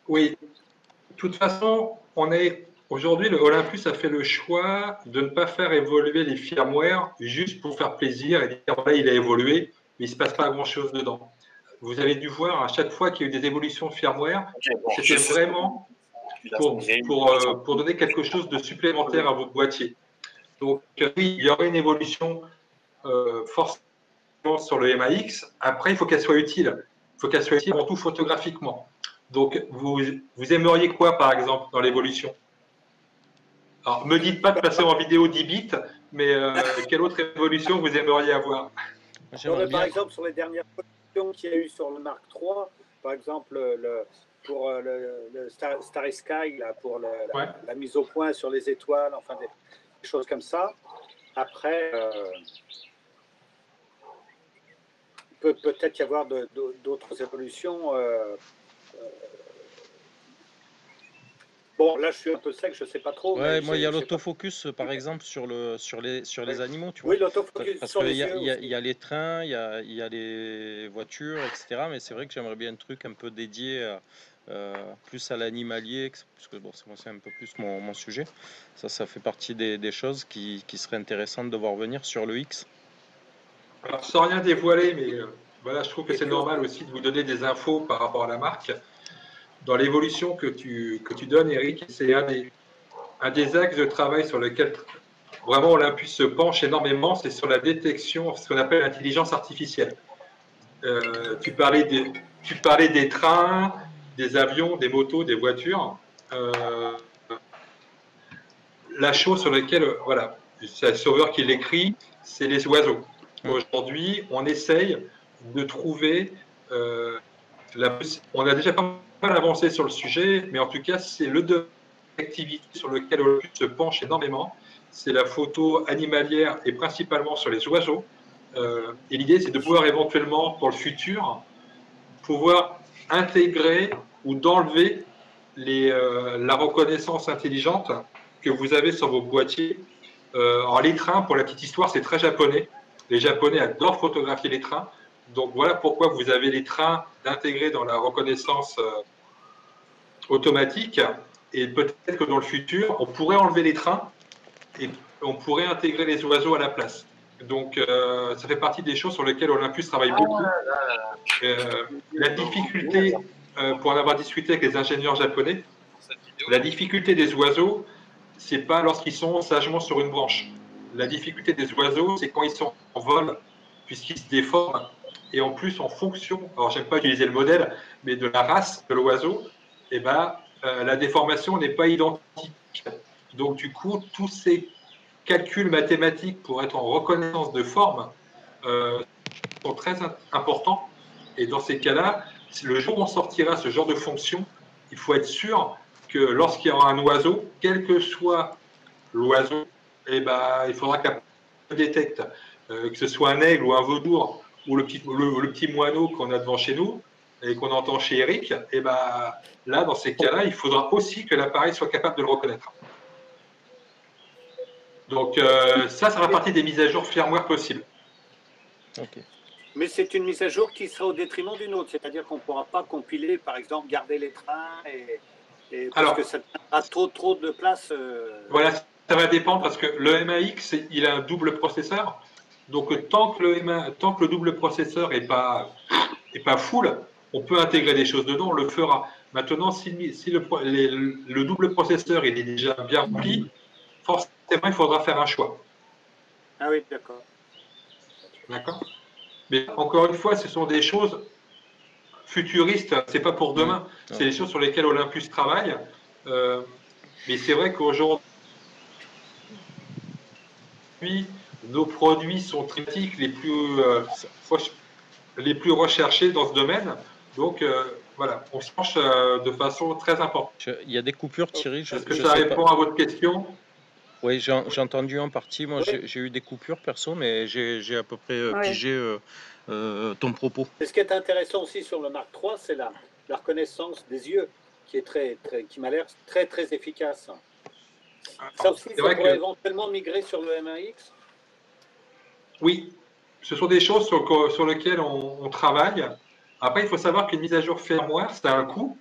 oui. De toute façon, aujourd'hui, le Olympus a fait le choix de ne pas faire évoluer les firmware juste pour faire plaisir et dire voilà, il a évolué, mais il ne se passe pas grand-chose dedans. Vous avez dû voir à chaque fois qu'il y a eu des évolutions de firmware, c'était vraiment pour donner quelque chose de supplémentaire à votre boîtier. Donc oui, il y aurait une évolution forcément sur le MAX. Après, il faut qu'elle soit utile. Il faut qu'elle soit utile avant tout photographiquement. Donc, vous aimeriez quoi, par exemple, dans l'évolution? Alors, ne me dites pas de passer en vidéo 10 bits, mais quelle autre évolution vous aimeriez avoir? Par exemple, sur les dernières évolutions qu'il y a eu sur le Mark III, par exemple, pour le Starry Sky, là, pour la mise au point sur les étoiles, enfin des choses comme ça. Après, peut-être y avoir d'autres évolutions. Bon, là, je suis un peu sec, je ne sais pas trop. Ouais, moi, il y a l'autofocus, par exemple, sur les animaux, tu vois. Oui, l'autofocus sur les yeux. Il y a les trains, il y a les voitures, etc. Mais c'est vrai que j'aimerais bien un truc un peu dédié plus à l'animalier, parce que bon, c'est un peu plus mon sujet. Ça fait partie des choses qui seraient intéressantes de voir venir sur le X. Alors, sans rien dévoiler, mais voilà, je trouve que c'est normal aussi de vous donner des infos par rapport à la marque. Dans l'évolution que tu donnes, Eric, c'est un des axes de travail sur lequel vraiment Olympus se penche énormément, c'est sur la détection, ce qu'on appelle l'intelligence artificielle. Tu parlais des trains, des avions, des motos, des voitures. La chose sur laquelle, voilà, c'est Sauveur qui l'écrit, c'est les oiseaux. Aujourd'hui, on essaye de trouver on a déjà pas mal avancé sur le sujet, mais en tout cas, c'est le domaine d'activité sur lequel Olympus se penche énormément. C'est la photo animalière et principalement sur les oiseaux. Et l'idée, c'est de pouvoir éventuellement, pour le futur, pouvoir intégrer ou d'enlever la reconnaissance intelligente que vous avez sur vos boîtiers. Alors, les trains, pour la petite histoire, c'est très japonais. Les Japonais adorent photographier les trains. Donc voilà pourquoi vous avez les trains d'intégrer dans la reconnaissance automatique. Et peut-être que dans le futur, on pourrait enlever les trains et on pourrait intégrer les oiseaux à la place. Donc ça fait partie des choses sur lesquelles Olympus travaille beaucoup. La difficulté, pour en avoir discuté avec les ingénieurs japonais, la difficulté des oiseaux, c'est pas lorsqu'ils sont sagement sur une branche. La difficulté des oiseaux, c'est quand ils sont en vol, puisqu'ils se déforment. Et en plus, en fonction, alors j'aime pas utiliser le modèle, mais de la race de l'oiseau, eh ben, la déformation n'est pas identique. Donc du coup, tous ces calculs mathématiques pour être en reconnaissance de forme sont très importants. Et dans ces cas-là, le jour où on sortira ce genre de fonction, il faut être sûr que lorsqu'il y aura un oiseau, quel que soit l'oiseau, eh ben, il faudra qu'elle détecte, que ce soit un aigle ou un vaudour, ou le petit moineau qu'on a devant chez nous et qu'on entend chez Eric, et ben, là, dans ces cas-là, il faudra aussi que l'appareil soit capable de le reconnaître. Donc ça fera partie des mises à jour firmware possibles. Ok. Mais c'est une mise à jour qui sera au détriment d'une autre, c'est-à-dire qu'on ne pourra pas compiler, par exemple, garder les trains, parce que ça a trop de place. Voilà, ça va dépendre parce que le MAX, il a un double processeur. Donc tant que le double processeur n'est pas full, on peut intégrer des choses dedans, on le fera. Maintenant, si le double processeur il est déjà bien rempli, forcément, il faudra faire un choix. Ah oui, d'accord. D'accord. Mais encore une fois, ce sont des choses futuristes, c'est pas pour demain. C'est des choses sur lesquelles Olympus travaille. Mais c'est vrai qu'aujourd'hui, nos produits sont critiques les plus recherchés dans ce domaine. Donc voilà, on se penche de façon très importante. Il y a des coupures, Thierry. Est-ce que ça répond à votre question? Oui, j'ai entendu en partie. Moi, j'ai eu des coupures perso, mais j'ai à peu près pigé ton propos. Et ce qui est intéressant aussi sur le Mark III, c'est la reconnaissance des yeux, qui m'a l'air très efficace. Ça aussi, ça pourrait éventuellement migrer sur le MAX? Oui, ce sont des choses sur lesquelles on travaille. Après, il faut savoir qu'une mise à jour firmware, c'est un coût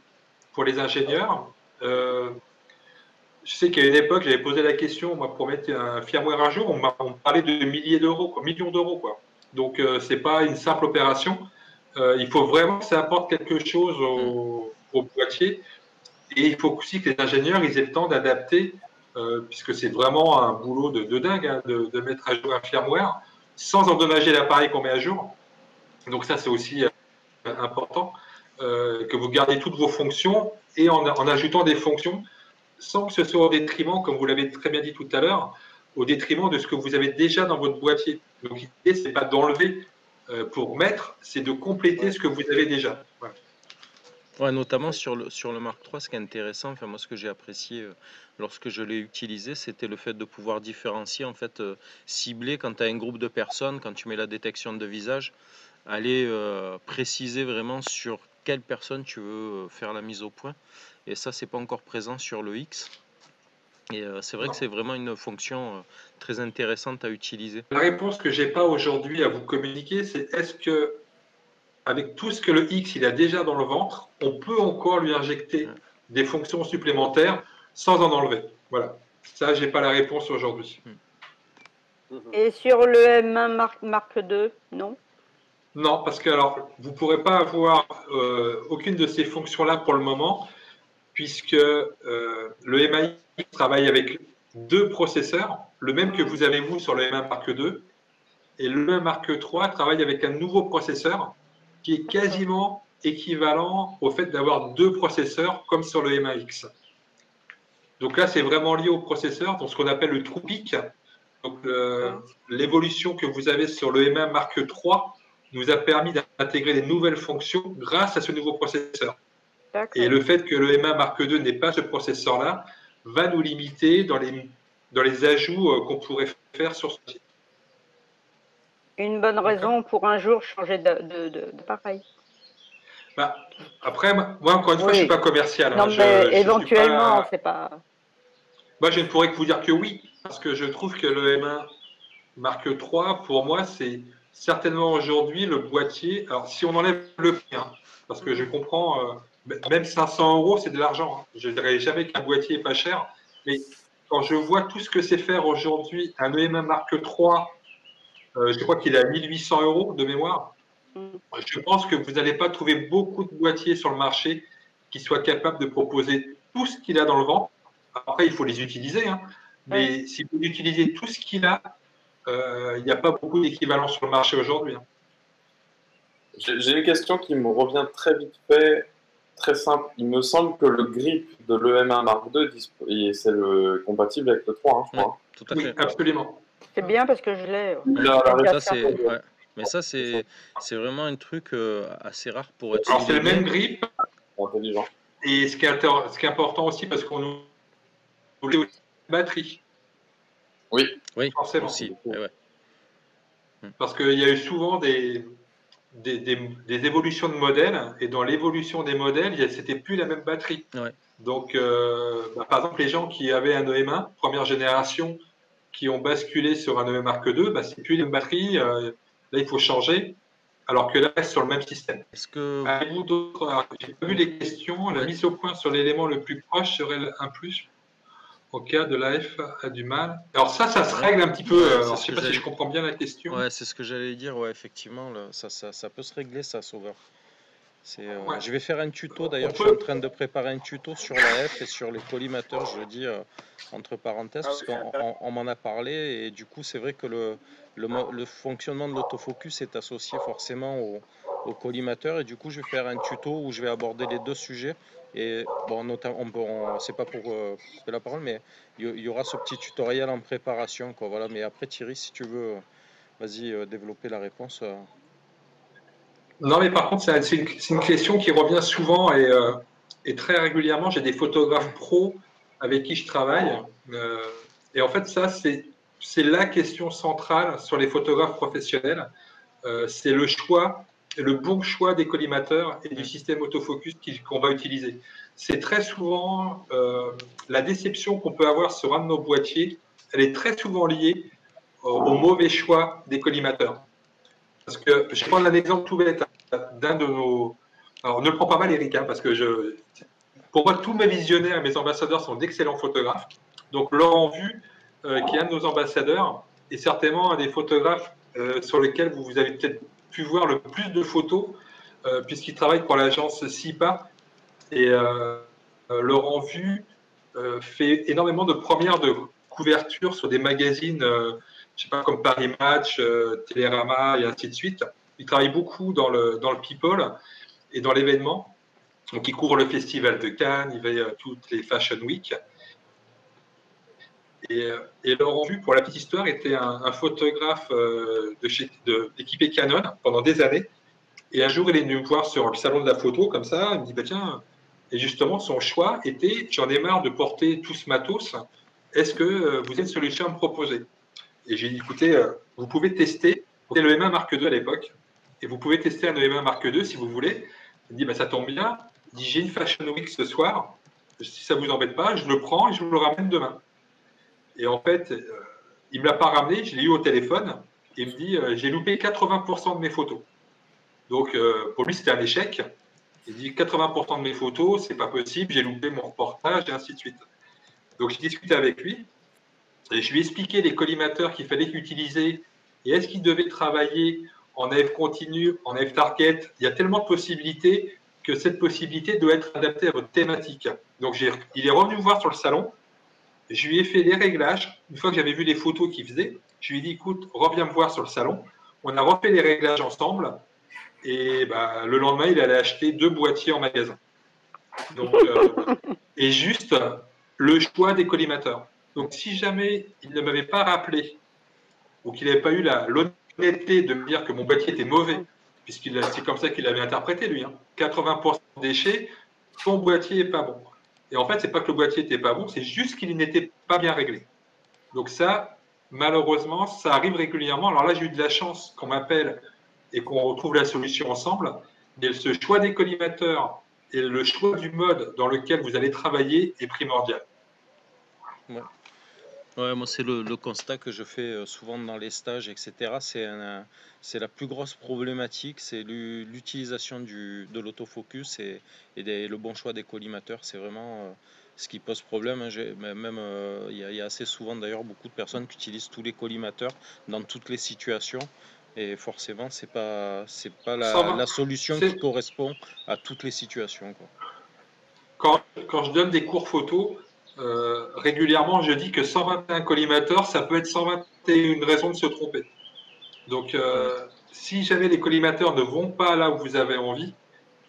pour les ingénieurs. Je sais qu'à une époque, j'avais posé la question, moi, pour mettre un firmware à jour, on parlait de milliers d'euros, millions d'euros, quoi. Donc, ce n'est pas une simple opération. Il faut vraiment que ça apporte quelque chose au boîtier. Et il faut aussi que les ingénieurs ils aient le temps d'adapter, puisque c'est vraiment un boulot de dingue hein, de mettre à jour un firmware sans endommager l'appareil qu'on met à jour. Donc ça, c'est aussi important, que vous gardez toutes vos fonctions et en ajoutant des fonctions sans que ce soit au détriment, comme vous l'avez très bien dit tout à l'heure, au détriment de ce que vous avez déjà dans votre boîtier. Donc l'idée, ce n'est pas d'enlever pour mettre, c'est de compléter ce que vous avez déjà. Voilà. Ouais, notamment sur le Mark III, ce qui est intéressant, enfin moi ce que j'ai apprécié lorsque je l'ai utilisé, c'était le fait de pouvoir différencier, en fait, cibler quand tu as un groupe de personnes, quand tu mets la détection de visage, aller préciser vraiment sur quelle personne tu veux faire la mise au point. Et ça, c'est pas encore présent sur le X. Et c'est vrai que c'est vraiment une fonction très intéressante à utiliser. La réponse que je n'ai pas aujourd'hui à vous communiquer, c'est est-ce que avec tout ce que le X il a déjà dans le ventre, on peut encore lui injecter des fonctions supplémentaires sans en enlever. Voilà. Ça, j'ai pas la réponse aujourd'hui. Et sur le M1 Mark II, non? Non, parce que alors, vous ne pourrez pas avoir aucune de ces fonctions-là pour le moment, puisque le MAX travaille avec deux processeurs, le même que vous avez vous sur le M1 Mark II, et le M1 Mark III travaille avec un nouveau processeur qui est quasiment équivalent au fait d'avoir deux processeurs comme sur le MAX. Donc là, c'est vraiment lié au processeur, dans ce qu'on appelle le true peak. Donc l'évolution que vous avez sur le M1 Mark III nous a permis d'intégrer des nouvelles fonctions grâce à ce nouveau processeur. D'accord. Et le fait que le M1 Mark II n'ait pas ce processeur-là va nous limiter dans les ajouts qu'on pourrait faire sur ce site. Une bonne raison pour un jour changer d'appareil. Bah, après, moi, encore une fois, je ne suis pas commercial. Non, hein. mais éventuellement, c'est pas... Moi, je ne pourrais que vous dire que oui, parce que je trouve que le M1 Mark III, pour moi, c'est certainement aujourd'hui le boîtier. Alors, si on enlève le prix, hein, parce que je comprends, même 500 €, c'est de l'argent. Hein. Je ne dirais jamais qu'un boîtier est pas cher, mais quand je vois tout ce que c'est faire aujourd'hui, un EM1 Mark III, je crois qu'il est à 1800 € de mémoire. Je pense que vous n'allez pas trouver beaucoup de boîtiers sur le marché qui soient capables de proposer tout ce qu'il a dans le ventre. Après, il faut les utiliser, hein, mais si vous utilisez tout ce qu'il a, il n'y a pas beaucoup d'équivalents sur le marché aujourd'hui. Hein. J'ai une question qui me revient très vite fait, très simple. Il me semble que le grip de l'EM1 Mark II, c'est compatible avec le 3, hein, je crois. Tout à fait. Oui, absolument. C'est bien parce que je l'ai. Mais ça, c'est vraiment un truc assez rare pour être. Alors, c'est le même grip. Intelligent. Et ce qui est important aussi, parce qu'on oublie aussi la batterie. Oui, forcément. Aussi. Parce qu'il y a eu souvent des évolutions de modèles, et dans l'évolution des modèles, c'était plus la même batterie. Ouais. Donc, par exemple, les gens qui avaient un EM1, première génération, qui ont basculé sur un EM Mark II, c'est plus les mêmes batteries. Là, il faut changer, alors que là, c'est sur le même système. Est-ce que avez-vous d'autres? J'ai pas vu les questions. La mise au point sur l'élément le plus proche serait un plus. En cas de l'AF a du mal. Alors ça se règle un petit peu. Je ne sais pas si je comprends bien la question. Ouais, c'est ce que j'allais dire. Ouais, effectivement, ça peut se régler, ça, Sauveur. Je vais faire un tuto. D'ailleurs, je suis en train de préparer un tuto sur l'AF et sur les collimateurs. Je le dis entre parenthèses parce qu'on m'en a parlé et du coup, c'est vrai que le fonctionnement de l'autofocus est associé forcément au collimateur et du coup, je vais faire un tuto où je vais aborder les deux sujets. Et bon, notamment, c'est pas pour couper la parole, mais il y aura ce petit tutoriel en préparation, quoi. Voilà. Mais après, Thierry, si tu veux, vas-y développer la réponse. Non, mais par contre, c'est une question qui revient souvent et très régulièrement. J'ai des photographes pros avec qui je travaille. Et en fait, ça, c'est la question centrale sur les photographes professionnels. C'est le bon choix des collimateurs et du système autofocus qu'on va utiliser. C'est très souvent la déception qu'on peut avoir sur un de nos boîtiers, elle est très souvent liée au mauvais choix des collimateurs. Parce que je vais prendre un exemple tout bête d'un de nos... Alors, ne le prends pas mal, Eric, hein, parce que pour moi, tous mes visionnaires et mes ambassadeurs sont d'excellents photographes. Donc, Laurent Vu, qui est un de nos ambassadeurs, est certainement un des photographes sur lesquels vous avez peut-être pu voir le plus de photos, puisqu'il travaille pour l'agence SIPA. Et Laurent Vu fait énormément de premières de couverture sur des magazines, je sais pas, comme Paris Match, Télérama et ainsi de suite. Il travaille beaucoup dans le people et dans l'événement. Donc, il couvre le festival de Cannes, il va à toutes les Fashion Week. Et Laurent Vu, pour la petite histoire, était un photographe équipé Canon pendant des années. Et un jour, il est venu me voir sur le salon de la photo, comme ça. Il me dit, tiens, et justement, son choix était, j'en ai marre de porter tout ce matos. Est-ce que vous avez une solution à me proposer? Et j'ai dit, écoutez, vous pouvez tester. C'était le M1 Mark II à l'époque. Et vous pouvez tester un M1 Mark II si vous voulez. Il me dit, ça tombe bien. Il dit, j'ai une Fashion Week ce soir. Si ça ne vous embête pas, je le prends et je vous le ramène demain. Et en fait, il ne me l'a pas ramené. Je l'ai eu au téléphone. Et il me dit, j'ai loupé 80% de mes photos. Donc, pour lui, c'était un échec. Il dit, 80% de mes photos, c'est pas possible. J'ai loupé mon reportage et ainsi de suite. Donc, j'ai discuté avec lui. Et je lui ai expliqué les collimateurs qu'il fallait utiliser et est-ce qu'il devait travailler en AF continu, en AF target. Il y a tellement de possibilités que cette possibilité doit être adaptée à votre thématique. Donc, il est revenu me voir sur le salon. Je lui ai fait les réglages. Une fois que j'avais vu les photos qu'il faisait, je lui ai dit, écoute, reviens me voir sur le salon. On a refait les réglages ensemble. Et le lendemain, il allait acheter 2 boîtiers en magasin. Donc, et juste le choix des collimateurs. Donc, si jamais il ne m'avait pas rappelé ou qu'il n'avait pas eu l'honnêteté de me dire que mon boîtier était mauvais c'est comme ça qu'il l'avait interprété, lui. Hein. 80% de déchets, ton boîtier n'est pas bon. Et en fait, c'est pas que le boîtier n'était pas bon, c'est juste qu'il n'était pas bien réglé. Donc ça, malheureusement, ça arrive régulièrement. Alors là, j'ai eu de la chance qu'on m'appelle et qu'on retrouve la solution ensemble. Mais ce choix des collimateurs et le choix du mode dans lequel vous allez travailler est primordial. Ouais. Ouais, moi, c'est le constat que je fais souvent dans les stages, etc. C'est la plus grosse problématique, c'est l'utilisation de l'autofocus et le bon choix des collimateurs. C'est vraiment ce qui pose problème. Hein. Même, il y a assez souvent d'ailleurs beaucoup de personnes qui utilisent tous les collimateurs dans toutes les situations. Et forcément, c'est pas la solution qui correspond à toutes les situations, quoi. Quand je donne des cours photo, régulièrement, je dis que 121 collimateurs, ça peut être 121 raisons de se tromper. Donc, si jamais les collimateurs ne vont pas là où vous avez envie,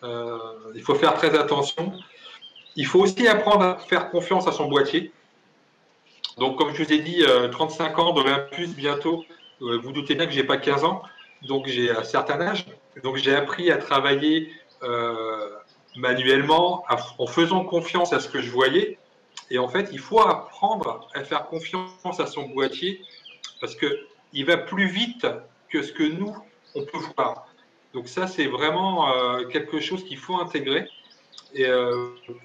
il faut faire très attention. Il faut aussi apprendre à faire confiance à son boîtier. Donc, comme je vous ai dit, 35 ans d'Olympus bientôt, vous doutez bien que je n'ai pas 15 ans, donc j'ai un certain âge. Donc, j'ai appris à travailler manuellement, en faisant confiance à ce que je voyais. Et en fait, il faut apprendre à faire confiance à son boîtier parce qu'il va plus vite que ce que nous, on peut voir. Donc ça, c'est vraiment quelque chose qu'il faut intégrer. Et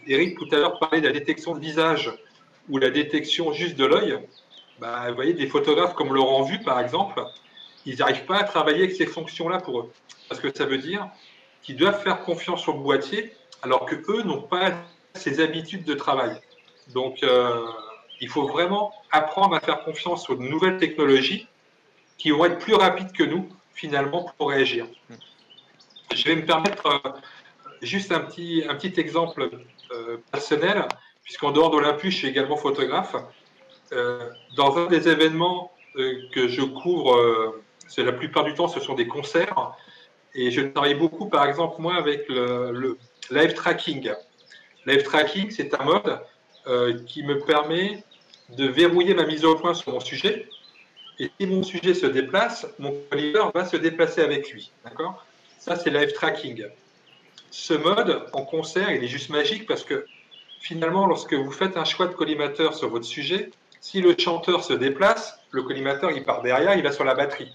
Eric, tout à l'heure, parlait de la détection de visage ou la détection juste de l'œil. Bah, vous voyez, des photographes comme Laurent Vu, par exemple, ils n'arrivent pas à travailler avec ces fonctions-là pour eux. Parce que ça veut dire qu'ils doivent faire confiance au boîtier alors qu'eux n'ont pas ces habitudes de travail. Donc, il faut vraiment apprendre à faire confiance aux nouvelles technologies qui vont être plus rapides que nous, finalement, pour réagir. Je vais me permettre juste un petit exemple personnel, puisqu'en dehors d'Olympus, je suis également photographe. Dans un des événements que je couvre, la plupart du temps, ce sont des concerts, et je travaille beaucoup, par exemple, moi, avec le live tracking. Live tracking, c'est un mode qui me permet de verrouiller ma mise au point sur mon sujet. Et si mon sujet se déplace, mon collimateur va se déplacer avec lui. D'accord ? Ça, c'est live tracking. Ce mode, en concert, il est juste magique parce que finalement, lorsque vous faites un choix de collimateur sur votre sujet, si le chanteur se déplace, le collimateur, il part derrière, il va sur la batterie.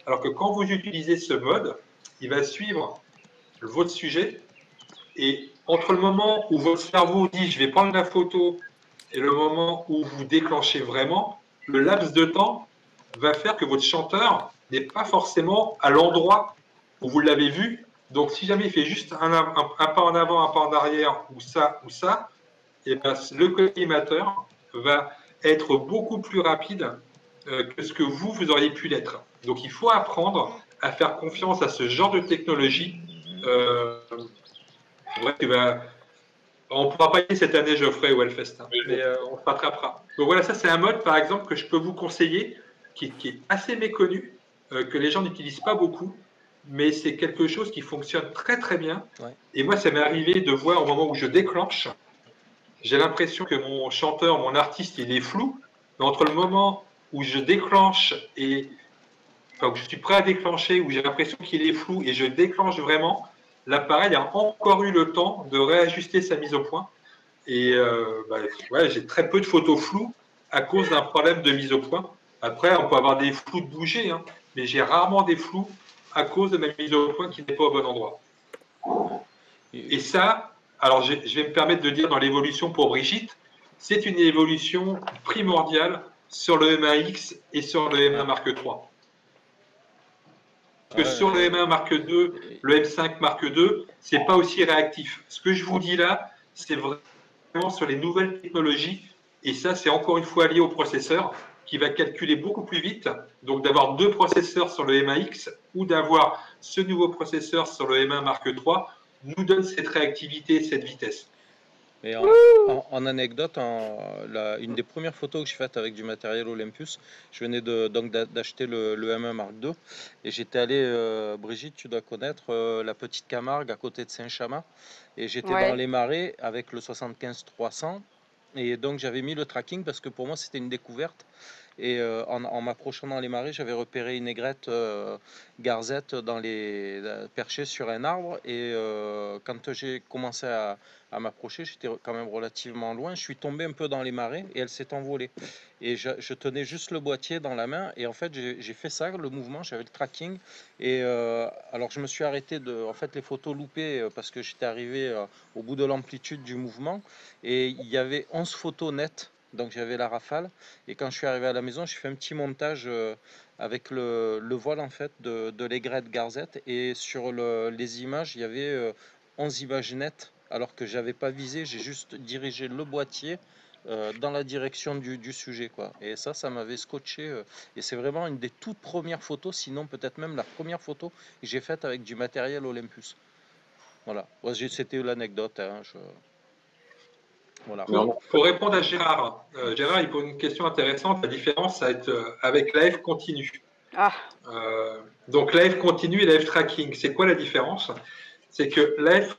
Alors que quand vous utilisez ce mode, il va suivre votre sujet et entre le moment où votre cerveau dit je vais prendre la photo et le moment où vous déclenchez vraiment, le laps de temps va faire que votre chanteur n'est pas forcément à l'endroit où vous l'avez vu. Donc, si jamais il fait juste un pas en avant, un pas en arrière, ou ça, et ben, le collimateur va être beaucoup plus rapide que ce que vous auriez pu l'être. Donc, il faut apprendre à faire confiance à ce genre de technologie. On ne pourra pas y aller cette année, Geoffrey, au Hellfest, hein, mais on se rattrapera. Donc voilà, ça c'est un mode, par exemple, que je peux vous conseiller, qui est assez méconnu, que les gens n'utilisent pas beaucoup, mais c'est quelque chose qui fonctionne très très bien. Ouais. Et moi, ça m'est arrivé de voir au moment où je déclenche, j'ai l'impression que mon chanteur, mon artiste, il est flou, mais entre le moment où je déclenche et enfin, où je suis prêt à déclencher, où j'ai l'impression qu'il est flou et je déclenche vraiment, l'appareil a encore eu le temps de réajuster sa mise au point. Et ouais, j'ai très peu de photos floues à cause d'un problème de mise au point. Après, on peut avoir des flous de bouger, hein, mais j'ai rarement des flous à cause de ma mise au point qui n'est pas au bon endroit. Et ça, alors je vais me permettre de dire dans l'évolution pour Brigitte, c'est une évolution primordiale sur le M1X et sur le M1 Mark III. Parce que sur le M1 Mark II, le M5 Mark II, c'est pas aussi réactif. Ce que je vous dis là, c'est vraiment sur les nouvelles technologies, et ça, c'est encore une fois lié au processeur qui va calculer beaucoup plus vite. Donc, d'avoir deux processeurs sur le M1X ou d'avoir ce nouveau processeur sur le M1 Mark III nous donne cette réactivité, cette vitesse. Et en anecdote, une des premières photos que j'ai faites avec du matériel Olympus, je venais donc d'acheter le M1 Mark II et j'étais allé, Brigitte, tu dois connaître la petite Camargue à côté de Saint-Chamas, et j'étais dans les marais avec le 75-300 et donc j'avais mis le tracking parce que pour moi c'était une découverte. Et en m'approchant dans les marais, j'avais repéré une aigrette garzette perchée sur un arbre. Et quand j'ai commencé à m'approcher, j'étais quand même relativement loin. Je suis tombé un peu dans les marais et elle s'est envolée. Et je tenais juste le boîtier dans la main. Et en fait, j'ai fait ça, le mouvement, j'avais le tracking. Et alors, je me suis arrêté en fait, les photos loupées parce que j'étais arrivé au bout de l'amplitude du mouvement. Et il y avait 11 photos nettes. Donc, j'avais la rafale. Et quand je suis arrivé à la maison, j'ai fait un petit montage avec le vol en fait de l'aigrette garzette. Et sur les images, il y avait 11 images nettes. Alors que j'avais pas visé, j'ai juste dirigé le boîtier dans la direction du sujet, quoi. Et ça m'avait scotché. Et c'est vraiment une des toutes premières photos, sinon peut-être même la première photo que j'ai faite avec du matériel Olympus. Voilà. Ouais, c'était l'anecdote. Hein, voilà. Pour répondre à Gérard, Gérard, il pose une question intéressante. La différence avec l'AF continu. Ah. Donc l'AF continu et l'AF tracking, c'est quoi la différence? C'est que l'AF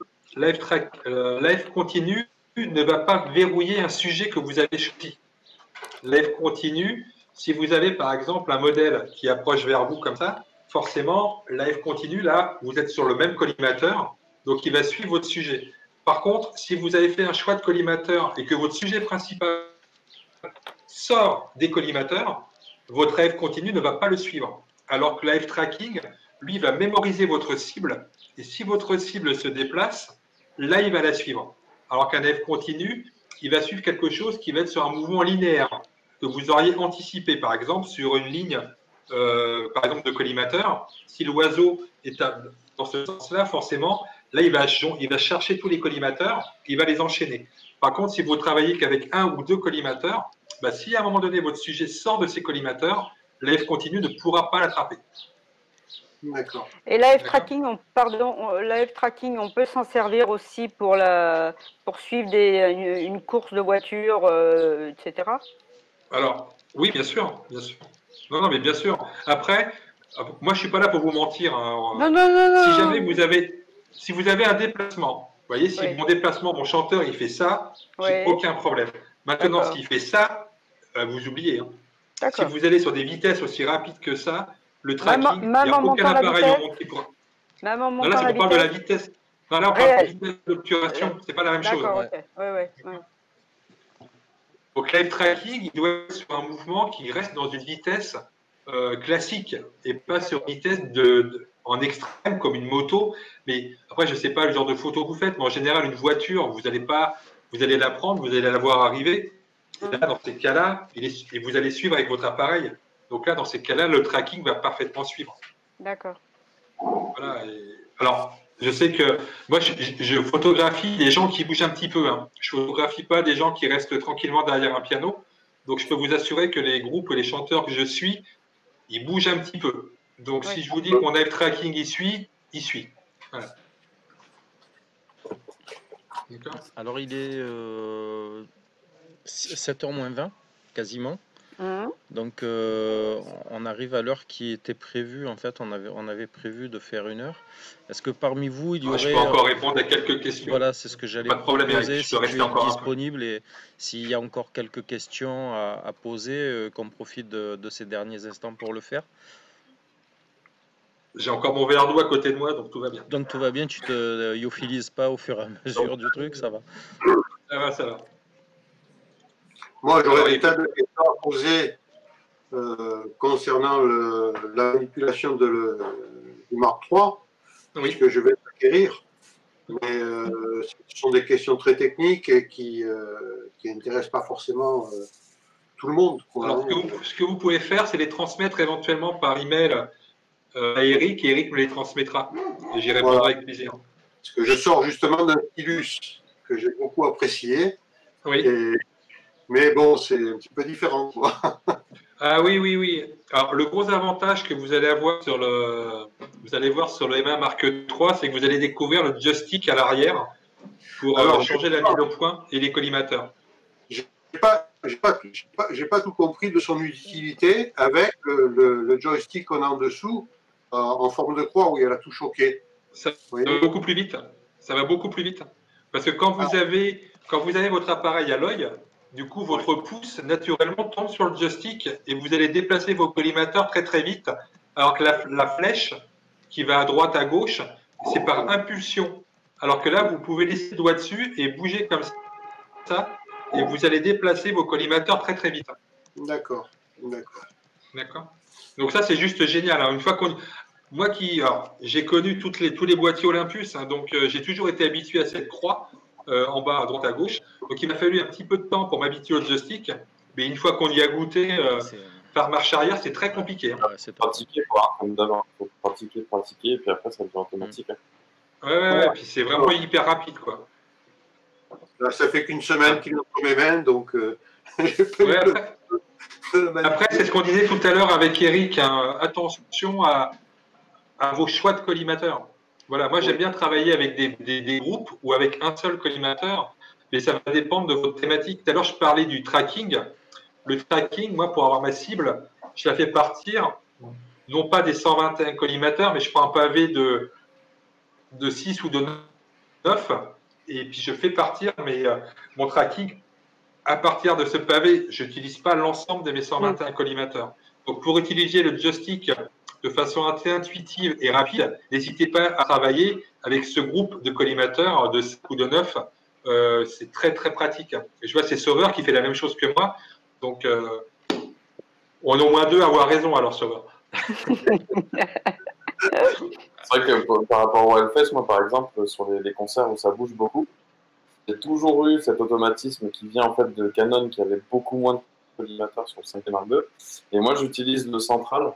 continu ne va pas verrouiller un sujet que vous avez choisi. L'AF continu, si vous avez par exemple un modèle qui approche vers vous comme ça, forcément, l'AF continu, là, vous êtes sur le même collimateur, donc il va suivre votre sujet. Par contre, si vous avez fait un choix de collimateur et que votre sujet principal sort des collimateurs, votre AF continu ne va pas le suivre. Alors que l'AF tracking, lui, va mémoriser votre cible, et si votre cible se déplace, là, il va la suivre. Alors qu'un AF continu, il va suivre quelque chose qui va être sur un mouvement linéaire, que vous auriez anticipé, par exemple, sur une ligne, par exemple, de collimateur. Si l'oiseau est dans ce sens-là, forcément, là, il va chercher tous les collimateurs, il va les enchaîner. Par contre, si vous travaillez qu'avec un ou deux collimateurs, bah, si à un moment donné, votre sujet sort de ces collimateurs, l'AF continu ne pourra pas l'attraper. D'accord. Et l'AF tracking, l'AF tracking, on peut s'en servir aussi pour suivre une course de voiture, etc. Alors, oui, bien sûr, bien sûr. Non, mais bien sûr. Après, moi, je suis pas là pour vous mentir. Hein. Non. Si jamais vous avez un déplacement, vous voyez, si mon déplacement, mon chanteur, il fait ça, j'ai aucun problème. Maintenant, s'il fait ça, vous oubliez. Hein. Si vous allez sur des vitesses aussi rapides que ça, le tracking, il n'y a aucun appareil au monde qui pourra. Non, là, on parle de la vitesse. Non, là, on parle de vitesse d'obturation. C'est pas la même chose. D'accord, ok. Ouais. Donc, l'AF tracking, il doit être sur un mouvement qui reste dans une vitesse classique et pas sur une vitesse en extrême comme une moto. Mais après, je ne sais pas le genre de photo que vous faites, mais en général, une voiture, vous allez la prendre, vous allez la voir arriver. Et là, dans ces cas-là, et vous allez suivre avec votre appareil. Donc là, dans ces cas-là, le tracking va parfaitement suivre. D'accord. Voilà. Alors, je sais que moi, je photographie des gens qui bougent un petit peu. Hein. Je ne photographie pas des gens qui restent tranquillement derrière un piano. Donc, je peux vous assurer que les groupes et les chanteurs que je suis, ils bougent un petit peu. Donc, si je vous dis que mon AF tracking, il suit. Voilà. Alors, il est 7h moins 20, quasiment. Donc, on arrive à l'heure qui était prévue. En fait, on avait prévu de faire 1 heure. Est-ce que parmi vous, il y aurait... Je peux encore répondre à quelques questions. Voilà, c'est ce que j'allais vous poser. Si tu es disponible et s'il y a encore quelques questions à poser, qu'on profite de ces derniers instants pour le faire. J'ai encore mon verre d'eau à côté de moi, donc tout va bien. Donc tout va bien, tu te lyophilises pas au fur et à mesure du truc, ça va. Ça va. Moi, j'aurais des tas de questions à poser concernant la manipulation du Mark III, puisque je vais l'acquérir. Mais ce sont des questions très techniques et qui n'intéressent pas forcément tout le monde. Alors, ce que vous pouvez faire, c'est les transmettre éventuellement par email à Eric, et Eric me les transmettra. Et j'y répondrai avec plaisir. Parce que je sors justement d'un stylus que j'ai beaucoup apprécié. Oui. Mais bon, c'est un petit peu différent, quoi. Ah oui. Alors, le gros avantage que vous allez avoir sur le M1 Mark III, c'est que vous allez découvrir le joystick à l'arrière pour changer la mise au point et les collimateurs. J'ai pas tout compris de son utilité avec le joystick qu'on a en dessous, en forme de croix, où il y a la touche OK. Ça va beaucoup plus vite. Parce que quand vous avez votre appareil à l'œil, du coup, votre pouce, naturellement, tombe sur le joystick et vous allez déplacer vos collimateurs très, très vite. Alors que la flèche qui va à droite, à gauche, c'est par impulsion. Alors que là, vous pouvez laisser le doigt dessus et bouger comme ça et vous allez déplacer vos collimateurs très, très vite. D'accord. D'accord. D'accord. Donc ça, c'est juste génial. Une fois qu'on... Moi j'ai connu tous les boîtiers Olympus, hein, donc j'ai toujours été habitué à cette croix en bas, à droite, à gauche. Donc il m'a fallu un petit peu de temps pour m'habituer au joystick, mais une fois qu'on y a goûté, par marche arrière, c'est très compliqué. Hein. Ouais, c'est pratiquer, quoi, comme d'avant. Il faut pratiquer, et puis après, ça devient automatique. Ouais, puis c'est vraiment hyper rapide, quoi. Là, ça fait qu'une semaine qu'il est entre mes mains, donc après, c'est ce qu'on disait tout à l'heure avec Eric, hein, attention à vos choix de collimateur. Voilà, moi j'aime bien travailler avec des groupes ou avec un seul collimateur, mais ça va dépendre de votre thématique. Tout à l'heure, je parlais du tracking. Le tracking, moi, pour avoir ma cible, je la fais partir, non pas des 121 collimateurs, mais je prends un pavé de 6 ou de 9, et puis je fais partir mon tracking à partir de ce pavé. Je n'utilise pas l'ensemble de mes 121 collimateurs. Donc, pour utiliser le joystick de façon intuitive et rapide, n'hésitez pas à travailler avec ce groupe de collimateurs de 5 ou de 9. C'est très, très pratique. Et je vois, c'est Sauveur qui fait la même chose que moi. Donc, on est au moins deux à avoir raison, alors, Sauveur. C'est vrai que par rapport au Hellfest, moi, par exemple, sur les concerts où ça bouge beaucoup, j'ai toujours eu cet automatisme qui vient en fait de Canon qui avait beaucoup moins de collimateurs sur le 5D Mark II. Et moi, j'utilise le central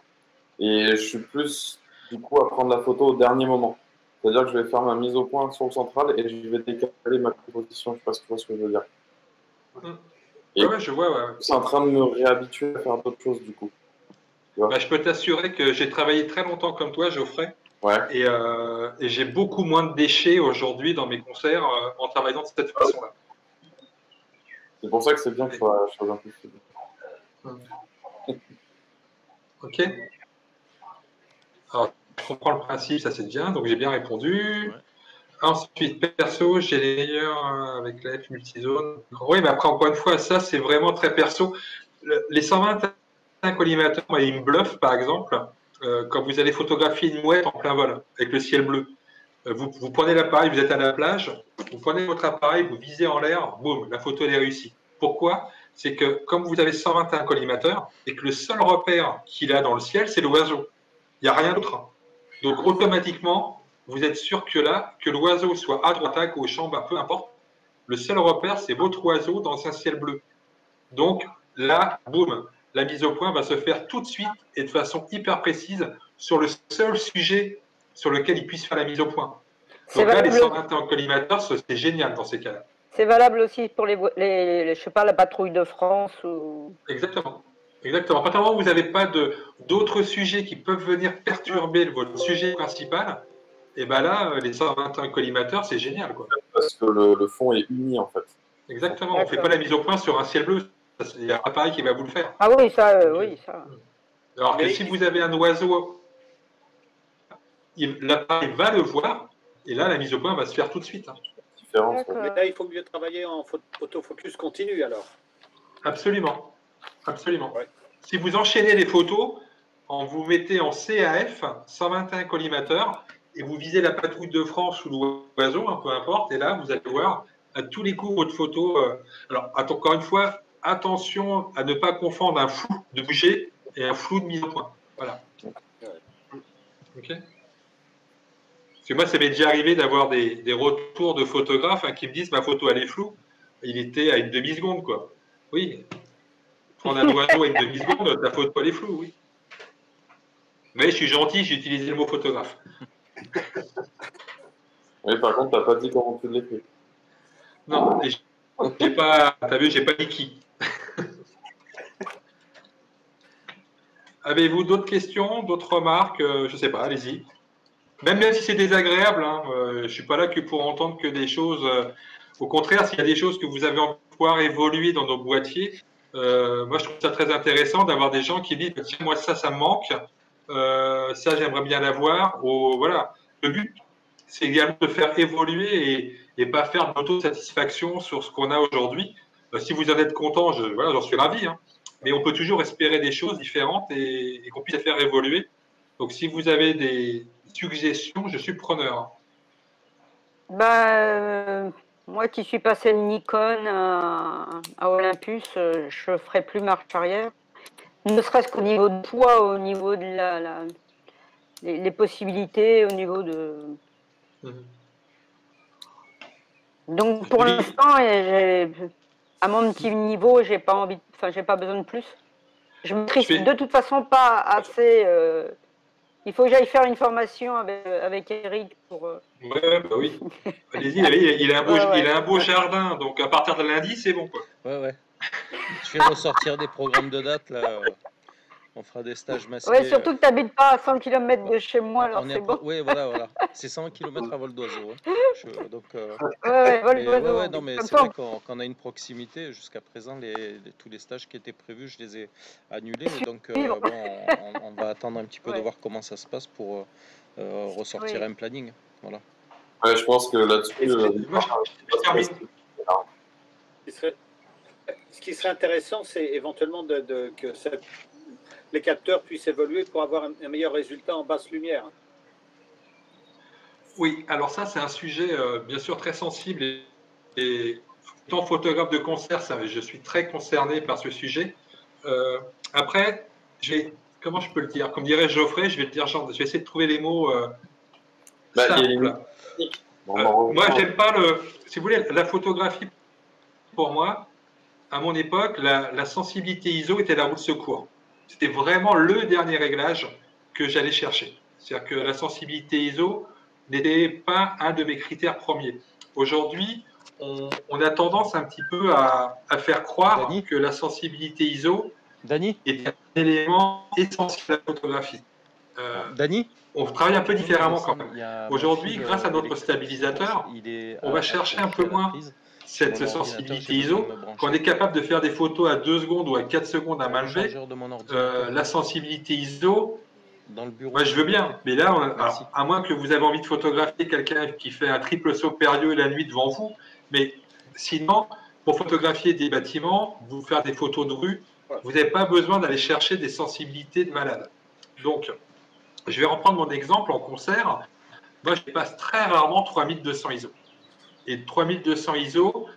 et je suis plus du coup à prendre la photo au dernier moment. C'est-à-dire que je vais faire ma mise au point sur le central et je vais décaler ma composition. Je ne sais pas si tu vois ce que je veux dire. Et ouais, je vois. Ouais. Je suis en train de me réhabituer à faire d'autres choses du coup. Bah, je peux t'assurer que j'ai travaillé très longtemps comme toi, Geoffrey. Ouais. Et j'ai beaucoup moins de déchets aujourd'hui dans mes concerts en travaillant de cette façon-là. C'est pour ça que c'est bien que je sois un peu plus. Ok. Alors, je comprends le principe, ça c'est bien, donc j'ai bien répondu. Ouais. Ensuite, perso, j'ai les meilleurs avec la F multizone. Oui, mais après, encore une fois, ça c'est vraiment très perso. Les 121 collimateurs, moi, ils me bluffent, par exemple, quand vous allez photographier une mouette en plein vol avec le ciel bleu. Vous prenez l'appareil, vous êtes à la plage, vous prenez votre appareil, vous visez en l'air, boum, la photo elle est réussie. Pourquoi? C'est que comme vous avez 121 collimateurs et que le seul repère qu'il a dans le ciel, c'est l'oiseau. Il n'y a rien d'autre. Donc automatiquement, vous êtes sûr que l'oiseau soit à droite, à gauche, en bas, peu importe, le seul repère, c'est votre oiseau dans un ciel bleu. Donc là, boum, la mise au point va se faire tout de suite et de façon hyper précise sur le seul sujet sur lequel il puisse faire la mise au point. Donc là, les 121 collimateurs, c'est génial dans ces cas-là. C'est valable aussi pour je sais pas, la patrouille de France ou... Exactement. Exactement. À partir du moment où vous n'avez pas d'autres sujets qui peuvent venir perturber votre sujet principal, et bien là, les 121 collimateurs, c'est génial, quoi. Parce que le fond est uni, en fait. Exactement. On ne fait pas la mise au point sur un ciel bleu. Il y a un appareil qui va vous le faire. Ah oui, ça, oui, ça. Alors que si vous avez un oiseau, l'appareil va le voir, et là, la mise au point va se faire tout de suite. Mais là, il faut mieux travailler en autofocus continu, alors. Absolument. Absolument. Ouais. Si vous enchaînez les photos, vous mettez en CAF, 121 collimateurs, et vous visez la patrouille de France ou l'oiseau, peu importe, et là, vous allez voir à tous les coups votre photo. Alors, encore une fois, attention à ne pas confondre un flou de bouger et un flou de mise au point. Voilà. OK. Parce que moi, ça m'est déjà arrivé d'avoir des retours de photographes qui me disent ma photo, elle est floue. Il était à une demi-seconde, quoi. Oui. Prendre un oiseau à une demi-seconde, ta photo, elle est floue, oui. Mais je suis gentil, j'ai utilisé le mot photographe. Oui, par contre, tu n'as pas dit comment tu l'as fait. Non, j'ai pas. T'as vu, j'ai pas dit qui. Avez-vous d'autres questions, d'autres remarques? Je ne sais pas, allez-y. Même si c'est désagréable, hein, je ne suis pas là que pour entendre que des choses. Au contraire, s'il y a des choses que vous avez envie de pouvoir évoluer dans nos boîtiers, moi je trouve ça très intéressant d'avoir des gens qui disent tiens, moi ça me manque, ça j'aimerais bien l'avoir. Voilà. Le but, c'est également de faire évoluer et pas faire de l'autosatisfaction sur ce qu'on a aujourd'hui. Si vous en êtes content, voilà, j'en suis ravi. Hein. Mais on peut toujours espérer des choses différentes et qu'on puisse les faire évoluer. Donc, si vous avez des suggestions, je suis preneur. Moi qui suis passé de Nikon à Olympus, je ne ferai plus marche arrière. Ne serait-ce qu'au niveau de poids, au niveau de les possibilités, au niveau de... Donc pour l'instant, à mon petit niveau, j'ai pas envie, j'ai pas besoin de plus. Je maîtrise de toute façon pas assez. Il faut que j'aille faire une formation avec Eric pour. Oui. Allez-y, il a un beau jardin, donc à partir de lundi, c'est bon quoi. Ouais. Je vais ressortir des programmes de date là. On fera des stages masqués. Ouais, surtout que tu n'habites pas à 100 km de chez moi, alors c'est bon. Oui, voilà. C'est 100 km à vol d'oiseau. Donc, vol d'oiseau. Non, mais c'est vrai qu'on a une proximité. Jusqu'à présent, tous les stages qui étaient prévus, je les ai annulés. Donc, on va attendre un petit peu de voir comment ça se passe pour ressortir un planning. Voilà. Ouais, je pense que là-dessus, ce qui serait intéressant, c'est éventuellement que les capteurs puissent évoluer pour avoir un meilleur résultat en basse lumière. Oui, alors ça, c'est un sujet bien sûr très sensible et étant photographe de concert, je suis très concerné par ce sujet. Après, comment je peux le dire? Comme dirait Geoffrey, je vais essayer de trouver les mots simples. Moi, j'aime pas si vous voulez, la photographie, pour moi, à mon époque, la sensibilité ISO était la roue de secours. C'était vraiment le dernier réglage que j'allais chercher. C'est-à-dire que la sensibilité ISO n'était pas un de mes critères premiers. Aujourd'hui, on a tendance un petit peu à faire croire que la sensibilité ISO est un élément essentiel de la photographie. On travaille un peu différemment quand même. Aujourd'hui, grâce à notre stabilisateur, on va chercher un peu moins cette sensibilité ISO. Quand on est capable de faire des photos à 2 secondes ou à 4 secondes à main levée, la sensibilité ISO, moi je veux bien. Mais là, alors, à moins que vous avez envie de photographier quelqu'un qui fait un triple saut périlleux la nuit devant vous, mais sinon, pour photographier des bâtiments, vous faire des photos de rue, vous n'avez pas besoin d'aller chercher des sensibilités de malade. Donc, je vais reprendre mon exemple en concert. Moi, je passe très rarement 3200 ISO. Et 3200 ISO,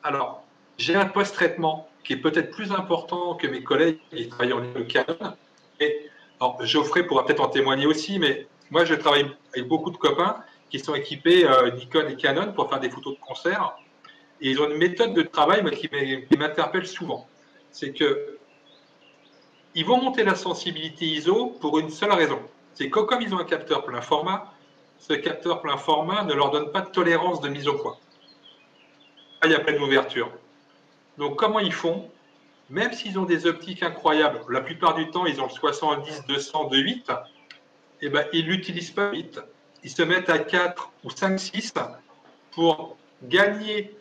alors, j'ai un post-traitement qui est peut-être plus important que mes collègues qui travaillent en Canon. Et, alors, Geoffrey pourra peut-être en témoigner aussi, mais moi, je travaille avec beaucoup de copains qui sont équipés Nikon et Canon pour faire des photos de concert. Et ils ont une méthode de travail qui m'interpelle souvent. C'est que ils vont monter la sensibilité ISO pour une seule raison. C'est que comme ils ont un capteur plein format, ce capteur plein format ne leur donne pas de tolérance de mise au point. Il y a plein d'ouverture. Donc comment ils font? Même s'ils ont des optiques incroyables, la plupart du temps ils ont le 70, 200, 2.8, et ben, ils ne l'utilisent pas 8. Ils se mettent à 4 ou 5, 6 pour gagner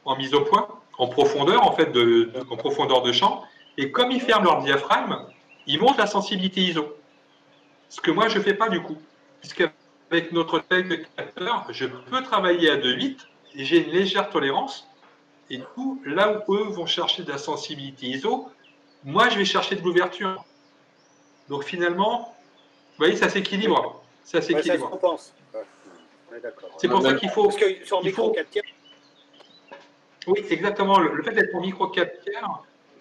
en mise au point, en profondeur en fait, en profondeur de champ. Et comme ils ferment leur diaphragme, ils montent la sensibilité ISO. Ce que moi je ne fais pas du coup, puisqu'avec notre taille de capteur, je peux travailler à 2.8 et j'ai une légère tolérance. Et du coup, là où eux vont chercher de la sensibilité ISO, moi je vais chercher de l'ouverture. Donc finalement, vous voyez, ça s'équilibre. Ça s'équilibre. Ça se compense. C'est pour ça qu'il faut. Parce que sur micro 4 tiers. Oui, exactement. Le fait d'être en micro 4 tiers,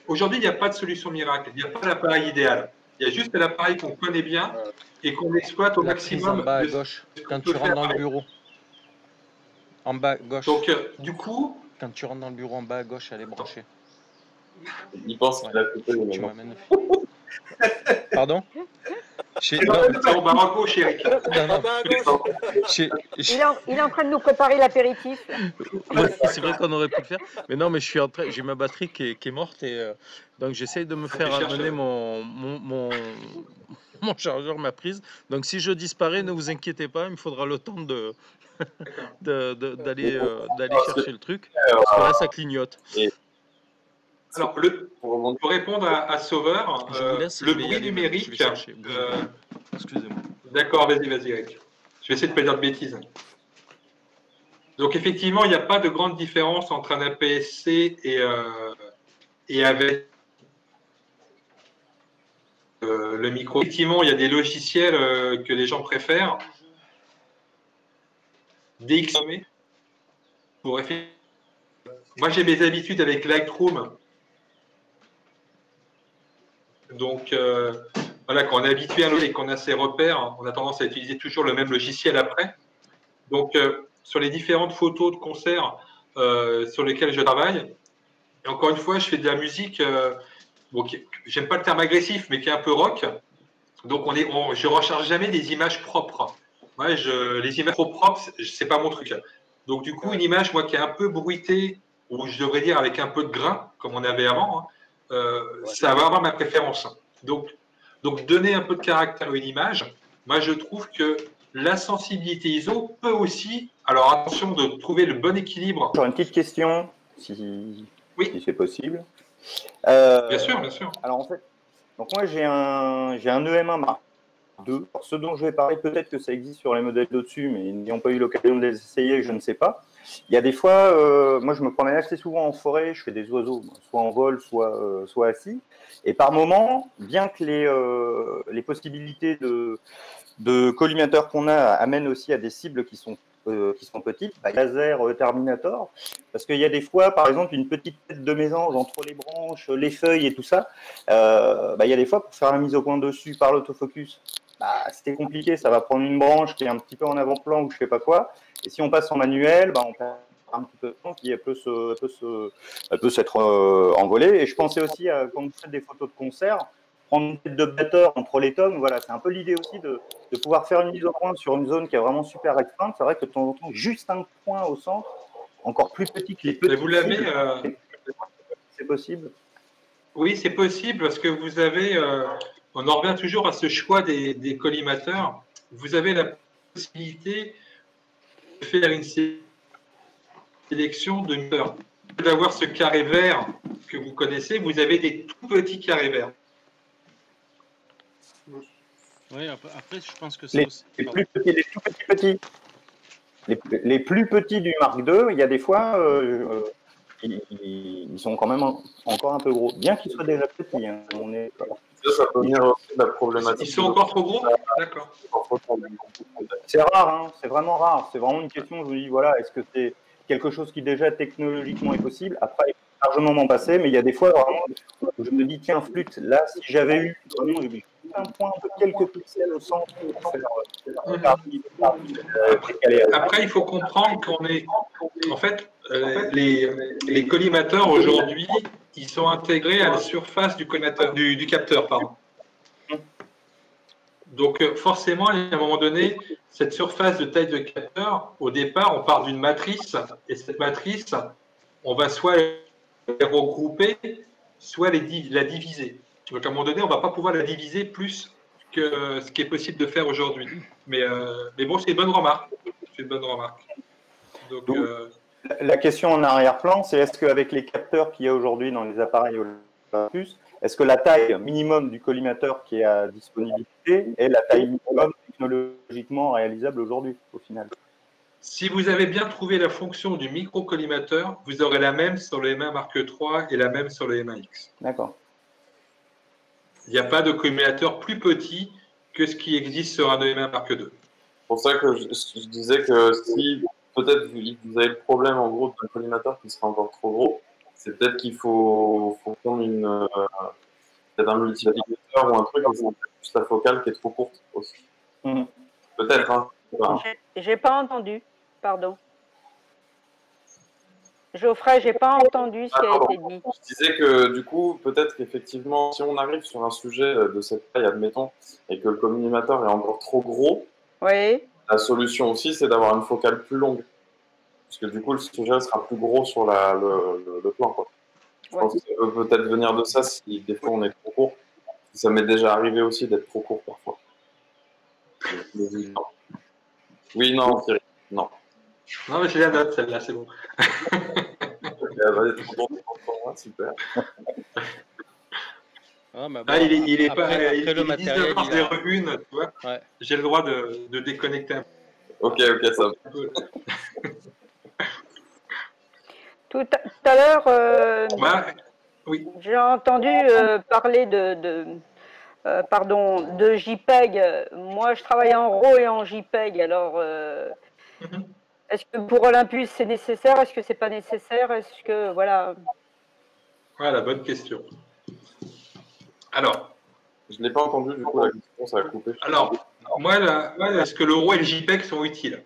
aujourd'hui, il n'y a pas de solution miracle. Il n'y a pas l'appareil idéal. Il y a juste l'appareil qu'on connaît bien et qu'on exploite au maximum. En bas à gauche, quand tu rentres dans le bureau. En bas à gauche. Donc, du coup. Quand tu rentres dans le bureau en bas à gauche, elle est branchée. Il pense qu'il a coupé le moment. Pardon? On va à gauche, Eric. Il est en train de nous préparer l'apéritif. C'est vrai qu'on aurait pu le faire. Mais non, mais j'ai ma batterie qui est morte et donc j'essaye de me faire amener mon chargeur, ma prise. Donc si je disparais, ne vous inquiétez pas, il me faudra le temps d'aller chercher le truc. Parce que là, ça clignote. Alors, pour répondre à Sauveur, le bruit numérique. Excusez-moi. D'accord, vas-y, Eric. Je vais essayer de ne pas dire de bêtises. Donc effectivement, il n'y a pas de grande différence entre un APS-C et avec le micro. Effectivement, il y a des logiciels que les gens préfèrent. DxOM. Moi, j'ai mes habitudes avec Lightroom. Donc, voilà, quand on est habitué à l'autre et qu'on a ses repères, on a tendance à utiliser toujours le même logiciel après. Donc, sur les différentes photos de concerts sur lesquelles je travaille, et encore une fois, je fais de la musique, bon, j'aime pas le terme agressif, mais qui est un peu rock. Donc, je ne recharge jamais des images propres. Ouais, les images trop propres, c'est pas mon truc. Donc, du coup, une image, moi, qui est un peu bruitée, ou je devrais dire avec un peu de grain, comme on avait avant, ça va avoir ma préférence. Donc, donner un peu de caractère à une image, moi, je trouve que la sensibilité ISO peut aussi, alors attention de trouver le bon équilibre. J'aurais une petite question, si c'est possible. Bien sûr, bien sûr. Alors, en fait, donc moi, j'ai un EM1 Mark II. Alors, ce dont je vais parler, peut-être que ça existe sur les modèles d'au-dessus, mais n'ayant pas eu l'occasion de les essayer, je ne sais pas. Il y a des fois, moi, je me promène assez souvent en forêt, je fais des oiseaux, soit en vol, soit assis. Et par moment, bien que les possibilités de collimateur qu'on a amènent aussi à des cibles qui sont petites, laser Terminator, parce qu'il y a des fois, par exemple, une petite tête de mésange entre les branches, les feuilles et tout ça, il y a des fois, pour faire la mise au point dessus par l'autofocus, c'était compliqué, ça va prendre une branche qui est un petit peu en avant-plan ou je sais pas quoi, et si on passe en manuel, on perd un petit peu de temps, puis elle peut s'être envolée. Et je pensais aussi, quand vous faites des photos de concert, prendre une tête de batteur entre les tomes, voilà, c'est un peu l'idée aussi de pouvoir faire une mise au point sur une zone qui est vraiment super restreinte. C'est vrai que de temps en temps, juste un point au centre, encore plus petit que les petits. Mais vous l'avez c'est possible? Oui, c'est possible parce que vous avez, on en revient toujours à ce choix des collimateurs. Vous avez la possibilité de faire une sélection de moteurs. D'avoir ce carré vert que vous connaissez, vous avez des tout petits carrés verts. Oui, après, je pense que c'est aussi... Les plus petits, les tout petits. Les plus petits du Mark II, il y a des fois, ils sont quand même encore un peu gros, bien qu'ils soient déjà petits. Hein. Ça peut venir aussi de la problématique. Ils sont encore trop gros? D'accord. C'est rare, hein, c'est vraiment rare. C'est vraiment une question, je vous dis, voilà, est-ce que c'est quelque chose qui déjà technologiquement est possible? Après, il faut largement m'en passer, mais il y a des fois, vraiment, je me dis, tiens, flûte, là, si j'avais eu vraiment un point de quelques pixels au centre pour faire Après, il faut comprendre qu'on est... En fait, les collimateurs, aujourd'hui, ils sont intégrés à la surface du capteur. Pardon. Donc, forcément, à un moment donné, cette surface de taille de capteur, au départ, on part d'une matrice, et cette matrice, on va soit la regrouper, soit la diviser. Donc, à un moment donné, on ne va pas pouvoir la diviser plus que ce qui est possible de faire aujourd'hui. Mais bon, c'est une bonne remarque. C'est une bonne remarque. Donc, la question en arrière-plan, c'est est-ce qu'avec les capteurs qu'il y a aujourd'hui dans les appareils Olympus, est-ce que la taille minimum du collimateur qui est à disponibilité est la taille minimum technologiquement réalisable aujourd'hui, au final? Si vous avez bien trouvé la fonction du micro-collimateur, vous aurez la même sur le M1 Mark III et la même sur le M1X. D'accord. Il n'y a pas de collimateur plus petit que ce qui existe sur un M1 Mark II. C'est pour ça que je disais que si peut-être vous avez le problème en gros d'un collimateur qui serait encore trop gros, c'est peut-être qu'il faut prendre peut-être un multiplicateur ou un truc, c'est juste la focale qui est trop courte aussi. Mmh. Peut-être, hein. J'ai pas entendu, pardon. Geoffrey, j'ai pas entendu ce qui a été dit. Je disais que du coup, peut-être qu'effectivement, si on arrive sur un sujet de cette taille, admettons, et que le collimateur est encore trop gros, oui. La solution aussi, c'est d'avoir une focale plus longue. Parce que du coup, le sujet sera plus gros sur le plan. Quoi. Je pense que ça peut peut-être venir de ça si des fois on est trop court. Ça m'est déjà arrivé aussi d'être trop court parfois. Oui, non, Thierry, non. Non, mais je la note, celle-là, c'est bon. Super. Ah, bon, il est après, pas. Après il le matériel. 19h01, tu vois. Ouais. J'ai le droit de déconnecter un peu. Ok, ça va. Tout à l'heure, oui. j'ai entendu parler de JPEG. Moi, je travaille en RAW et en JPEG. Alors, est-ce que pour Olympus, c'est nécessaire? Est-ce que c'est pas nécessaire? Est-ce que, voilà. Voilà, bonne question. Alors. Je ne l'ai pas entendu, du coup, la question, ça a coupé. Alors, moi, est-ce que le RAW et le JPEG sont utiles?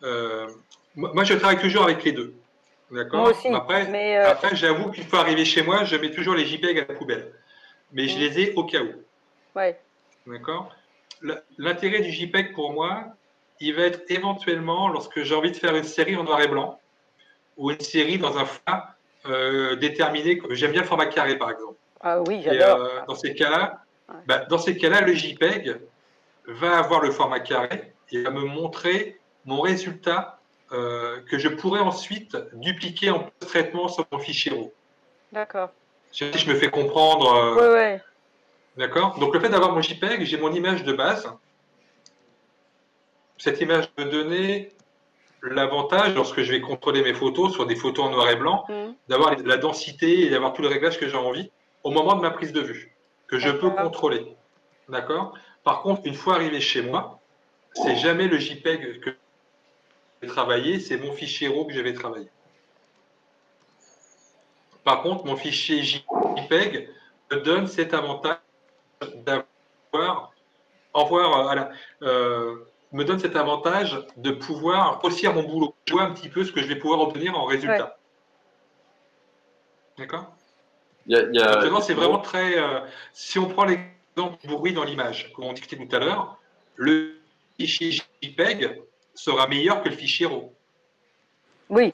Moi, je travaille toujours avec les deux. D'accord. Moi aussi. Après, j'avoue qu'une fois arrivé chez moi, je mets toujours les JPEG à la poubelle. Mais je les ai au cas où. Ouais. D'accord. L'intérêt du JPEG pour moi, il va être éventuellement lorsque j'ai envie de faire une série en noir et blanc ou une série dans un format déterminé. J'aime bien le format carré, par exemple. Ah oui, j'adore. Dans ces cas-là, le JPEG va avoir le format carré et va me montrer mon résultat que je pourrais ensuite dupliquer en post-traitement sur mon fichier RAW. D'accord. Je me fais comprendre. Oui. D'accord. Donc, le fait d'avoir mon JPEG, j'ai mon image de base. Cette image me donnait l'avantage, lorsque je vais contrôler mes photos sur des photos en noir et blanc, d'avoir la densité et d'avoir tous les réglages que j'ai envie au moment de ma prise de vue, que je peux contrôler. D'accord. Par contre, une fois arrivé chez moi, c'est jamais le JPEG que je vais travailler, c'est mon fichier RAW que je vais travailler. Par contre, mon fichier JPEG me donne cet avantage me donne cet avantage de pouvoir grossir mon boulot. Je vois un petit peu ce que je vais pouvoir obtenir en résultat. Ouais. D'accord. Maintenant, c'est vraiment très... si on prend l'exemple du bruit dans l'image, comme on discutait tout à l'heure, le fichier JPEG sera meilleur que le fichier RAW. Oui.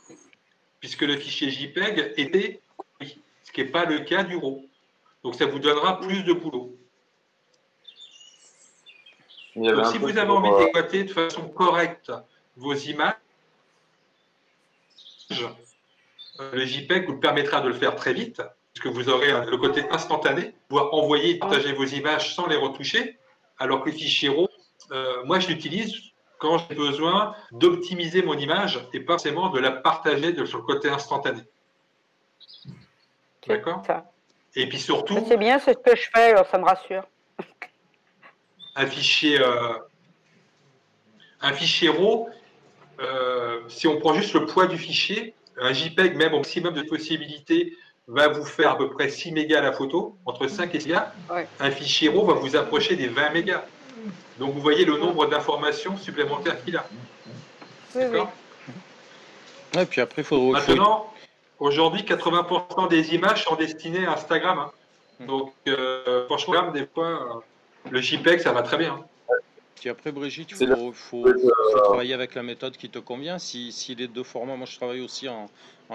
Puisque le fichier JPEG était oui, ce qui n'est pas le cas du RAW. Donc, ça vous donnera plus de boulot. Donc, si vous avez envie d'exploiter de façon correcte vos images, le JPEG vous permettra de le faire très vite, puisque vous aurez le côté instantané, pouvoir envoyer et partager vos images sans les retoucher, alors que le fichier RAW, moi je l'utilise quand j'ai besoin d'optimiser mon image et pas forcément de la partager sur le côté instantané. D'accord. Et puis surtout... C'est bien, c'est ce que je fais, alors ça me rassure. Un fichier RAW, si on prend juste le poids du fichier, un JPEG, même au maximum de possibilités, va vous faire à peu près 6 mégas la photo, entre 5 et 6 mégas. Ouais. Un fichier RAW va vous approcher des 20 mégas. Donc vous voyez le nombre d'informations supplémentaires qu'il a. D'accord. Et puis après, il faut... Maintenant, aujourd'hui, 80% des images sont destinées à Instagram. Hein. Donc, franchement, des fois, le JPEG, ça va très bien. Puis après, Brigitte, il faut travailler avec la méthode qui te convient. Si les deux formats, moi je travaille aussi en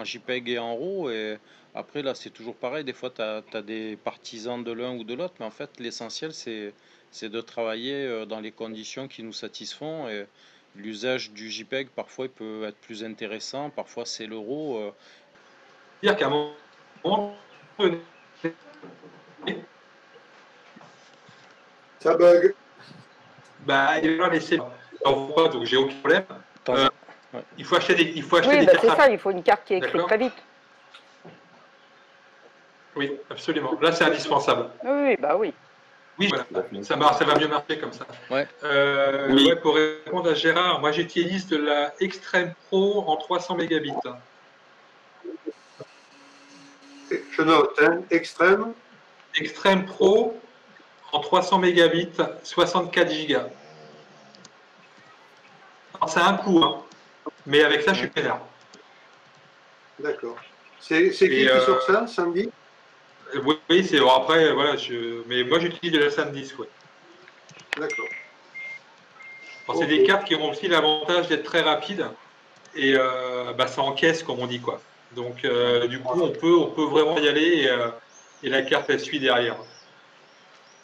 JPEG et en RAW, et après là c'est toujours pareil, des fois tu as des partisans de l'un ou de l'autre, mais en fait l'essentiel c'est de travailler dans les conditions qui nous satisfont, et l'usage du JPEG parfois il peut être plus intéressant, parfois c'est le RAW. Dire qu'à un moment donné, ça bug. Bah, il va laisser. Donc j'ai aucun problème. Il faut acheter des cartes. C'est ça, il faut une carte qui est écrite très vite. Oui, absolument. Là, c'est indispensable. Oui, bah oui. Oui, voilà. Ça va mieux marcher comme ça. Ouais. Ouais, pour répondre à Gérard, moi j'utilise de la Extreme Pro en 300 mégabits. Je note, hein, Extreme Pro en 300 mégabits, 64 gigas. Ça a un coût, hein, mais avec ça, je suis peinard. D'accord. C'est qui sort ça, samedi? Oui, c'est après, voilà, mais moi j'utilise de la SanDisk, ouais. D'accord. C'est des cartes qui ont aussi l'avantage d'être très rapides et ça encaisse, comme on dit, quoi. Donc, du coup, on peut vraiment y aller et la carte, elle suit derrière.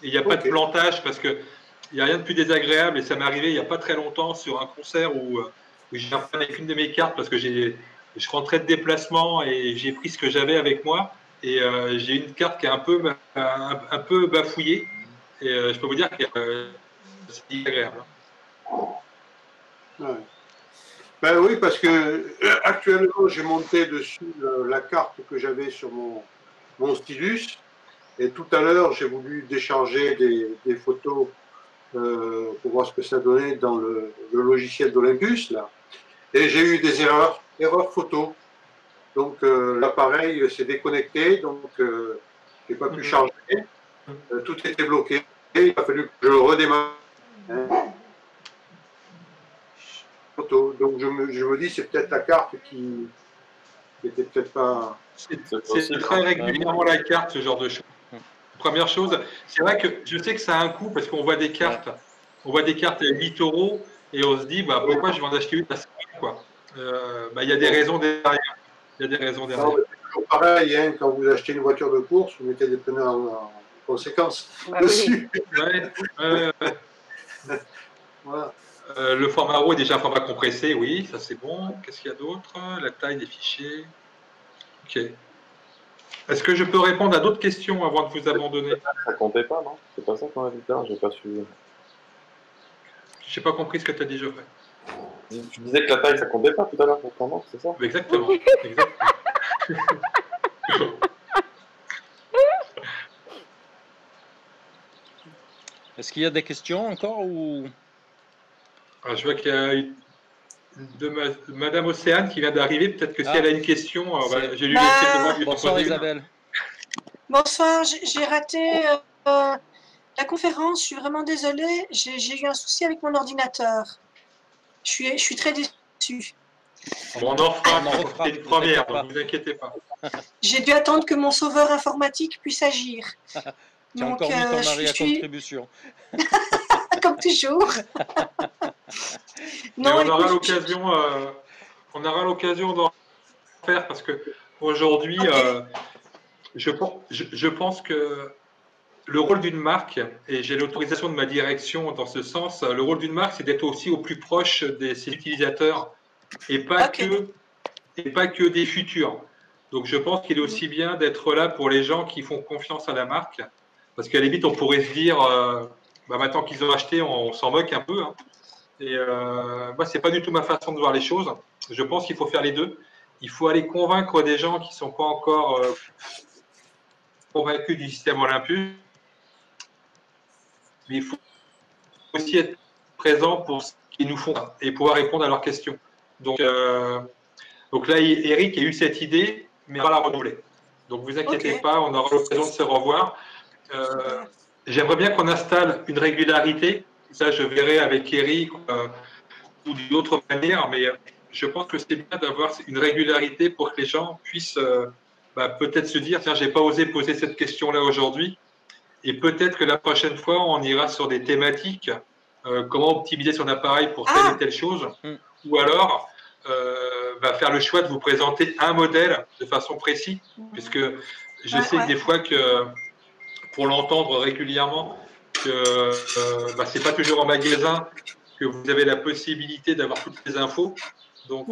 Il n'y a pas de plantage parce que il n'y a rien de plus désagréable, et ça m'est arrivé il n'y a pas très longtemps sur un concert où j'ai un problème avec une de mes cartes parce que je rentrais de déplacement et j'ai pris ce que j'avais avec moi, et j'ai une carte qui est un peu bafouillée, et je peux vous dire que c'est agréable. Ouais. Ben oui, parce que actuellement, j'ai monté dessus la carte que j'avais sur mon stylus. Et tout à l'heure, j'ai voulu décharger des photos pour voir ce que ça donnait dans le logiciel d'Olympus, là. Et j'ai eu des erreurs photo. Donc l'appareil s'est déconnecté, donc j'ai pas pu charger. Tout était bloqué. Et il a fallu que je le redémarre. Donc je me dis, c'est peut-être la carte qui n'était peut-être pas... C'est très régulièrement la carte, ce genre de choses. Première chose, c'est vrai que je sais que ça a un coût parce qu'on voit des cartes, on voit des cartes à 8 € et on se dit bah, pourquoi je vais en acheter une à 5 €, quoi. Il y a des raisons derrière. Il y a des raisons derrière. C'est toujours pareil, hein, quand vous achetez une voiture de course, vous mettez des pneus en conséquence dessus. Voilà. Le format RAW est déjà un format compressé, oui, ça c'est bon. Qu'est-ce qu'il y a d'autre? La taille des fichiers. Ok. Est-ce que je peux répondre à d'autres questions avant de vous abandonner? Ça comptait pas, non? C'est pas ça qu'on a dit là, j'ai pas suivi. Je n'ai pas compris ce que tu as dit, Geoffrey. Tu disais que la taille, ça comptait pas tout à l'heure pour tendance, c'est ça? Exactement. Est-ce qu'il y a des questions encore ou... Je vois qu'il y a Madame Océane qui vient d'arriver. Peut-être que si elle a une question, j'ai lui laissé le droit de lui Bonsoir poser Isabelle. Bonsoir, j'ai raté la conférence, je suis vraiment désolée, j'ai eu un souci avec mon ordinateur. Je suis très déçue. On en refera une première, donc ne vous inquiétez pas. J'ai dû attendre que mon sauveur informatique puisse agir. Tu as encore mis ton mari à contribution. Comme toujours. Non, on aura l'occasion d'en faire parce que aujourd'hui, je pense que le rôle d'une marque, et j'ai l'autorisation de ma direction dans ce sens, le rôle d'une marque, c'est d'être aussi au plus proche de ses utilisateurs et pas que des futurs. Donc je pense qu'il est aussi bien d'être là pour les gens qui font confiance à la marque, parce qu'à la limite, on pourrait se dire, maintenant qu'ils ont acheté, on s'en moque un peu. Hein. Et moi, c'est pas du tout ma façon de voir les choses. Je pense qu'il faut faire les deux. Il faut aller convaincre des gens qui ne sont pas encore convaincus du système Olympus. Mais il faut aussi être présent pour ce qu'ils nous font et pouvoir répondre à leurs questions. Donc là, Eric a eu cette idée, mais on va la renouveler. Donc vous inquiétez pas, on aura l'occasion de se revoir. J'aimerais bien qu'on installe une régularité. Ça, je verrai avec Eric ou d'une autre manière, mais je pense que c'est bien d'avoir une régularité pour que les gens puissent peut-être se dire, tiens, j'ai pas osé poser cette question-là aujourd'hui. Et peut-être que la prochaine fois, on ira sur des thématiques, comment optimiser son appareil pour telle et telle chose, ou alors faire le choix de vous présenter un modèle de façon précise, puisque je sais que des fois que, pour l'entendre régulièrement, que c'est pas toujours en magasin que vous avez la possibilité d'avoir toutes les infos. Donc,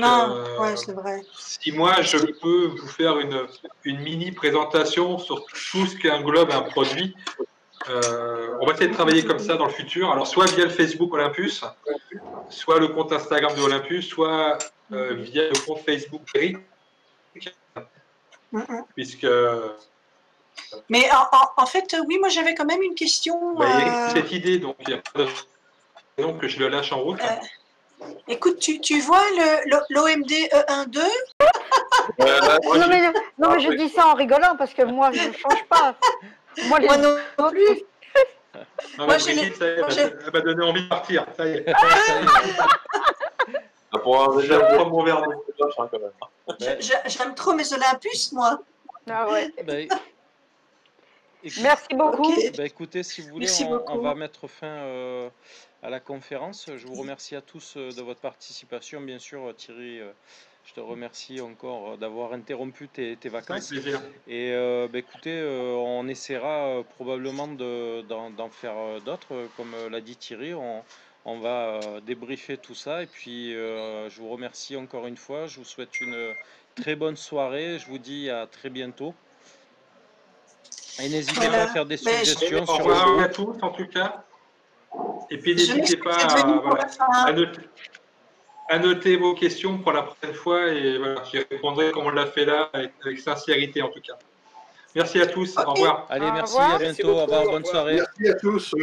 c'est vrai. Si moi, je peux vous faire une mini présentation sur tout ce qu'englobe un produit, on va essayer de travailler comme ça dans le futur. Alors, soit via le Facebook Olympus, soit le compte Instagram de Olympus, soit via le compte Facebook Eric, puisque... Mais en fait, oui, moi j'avais quand même une question. Il y a cette idée, donc il n'y a pas de raison que je le lâche en route. Écoute, tu vois l'OMD E12 non, mais je dis ça en rigolant parce que moi, je ne change pas. Moi non plus. Moi, Brigitte, elle m'a donné envie de partir. Ça y est. Déjà prendre mon verre d'eau. J'aime trop mes Olympus, moi. Ah ouais. Merci beaucoup. Écoutez, si vous voulez, on va mettre fin à la conférence. Je vous remercie à tous de votre participation. Bien sûr, Thierry, je te remercie encore d'avoir interrompu tes vacances. Avec plaisir. Et écoutez, on essaiera probablement d'en faire d'autres. Comme l'a dit Thierry, on va débriefer tout ça. Et puis, je vous remercie encore une fois. Je vous souhaite une très bonne soirée. Je vous dis à très bientôt. Et n'hésitez pas à faire des suggestions. Au revoir à tous, en tout cas. Et puis, n'hésitez pas à noter vos questions pour la prochaine fois et voilà, j'y répondrai comme on l'a fait là, avec sincérité en tout cas. Merci à tous. Au revoir. Allez, merci, revoir. à bientôt. Au revoir, bonne soirée. Merci à tous.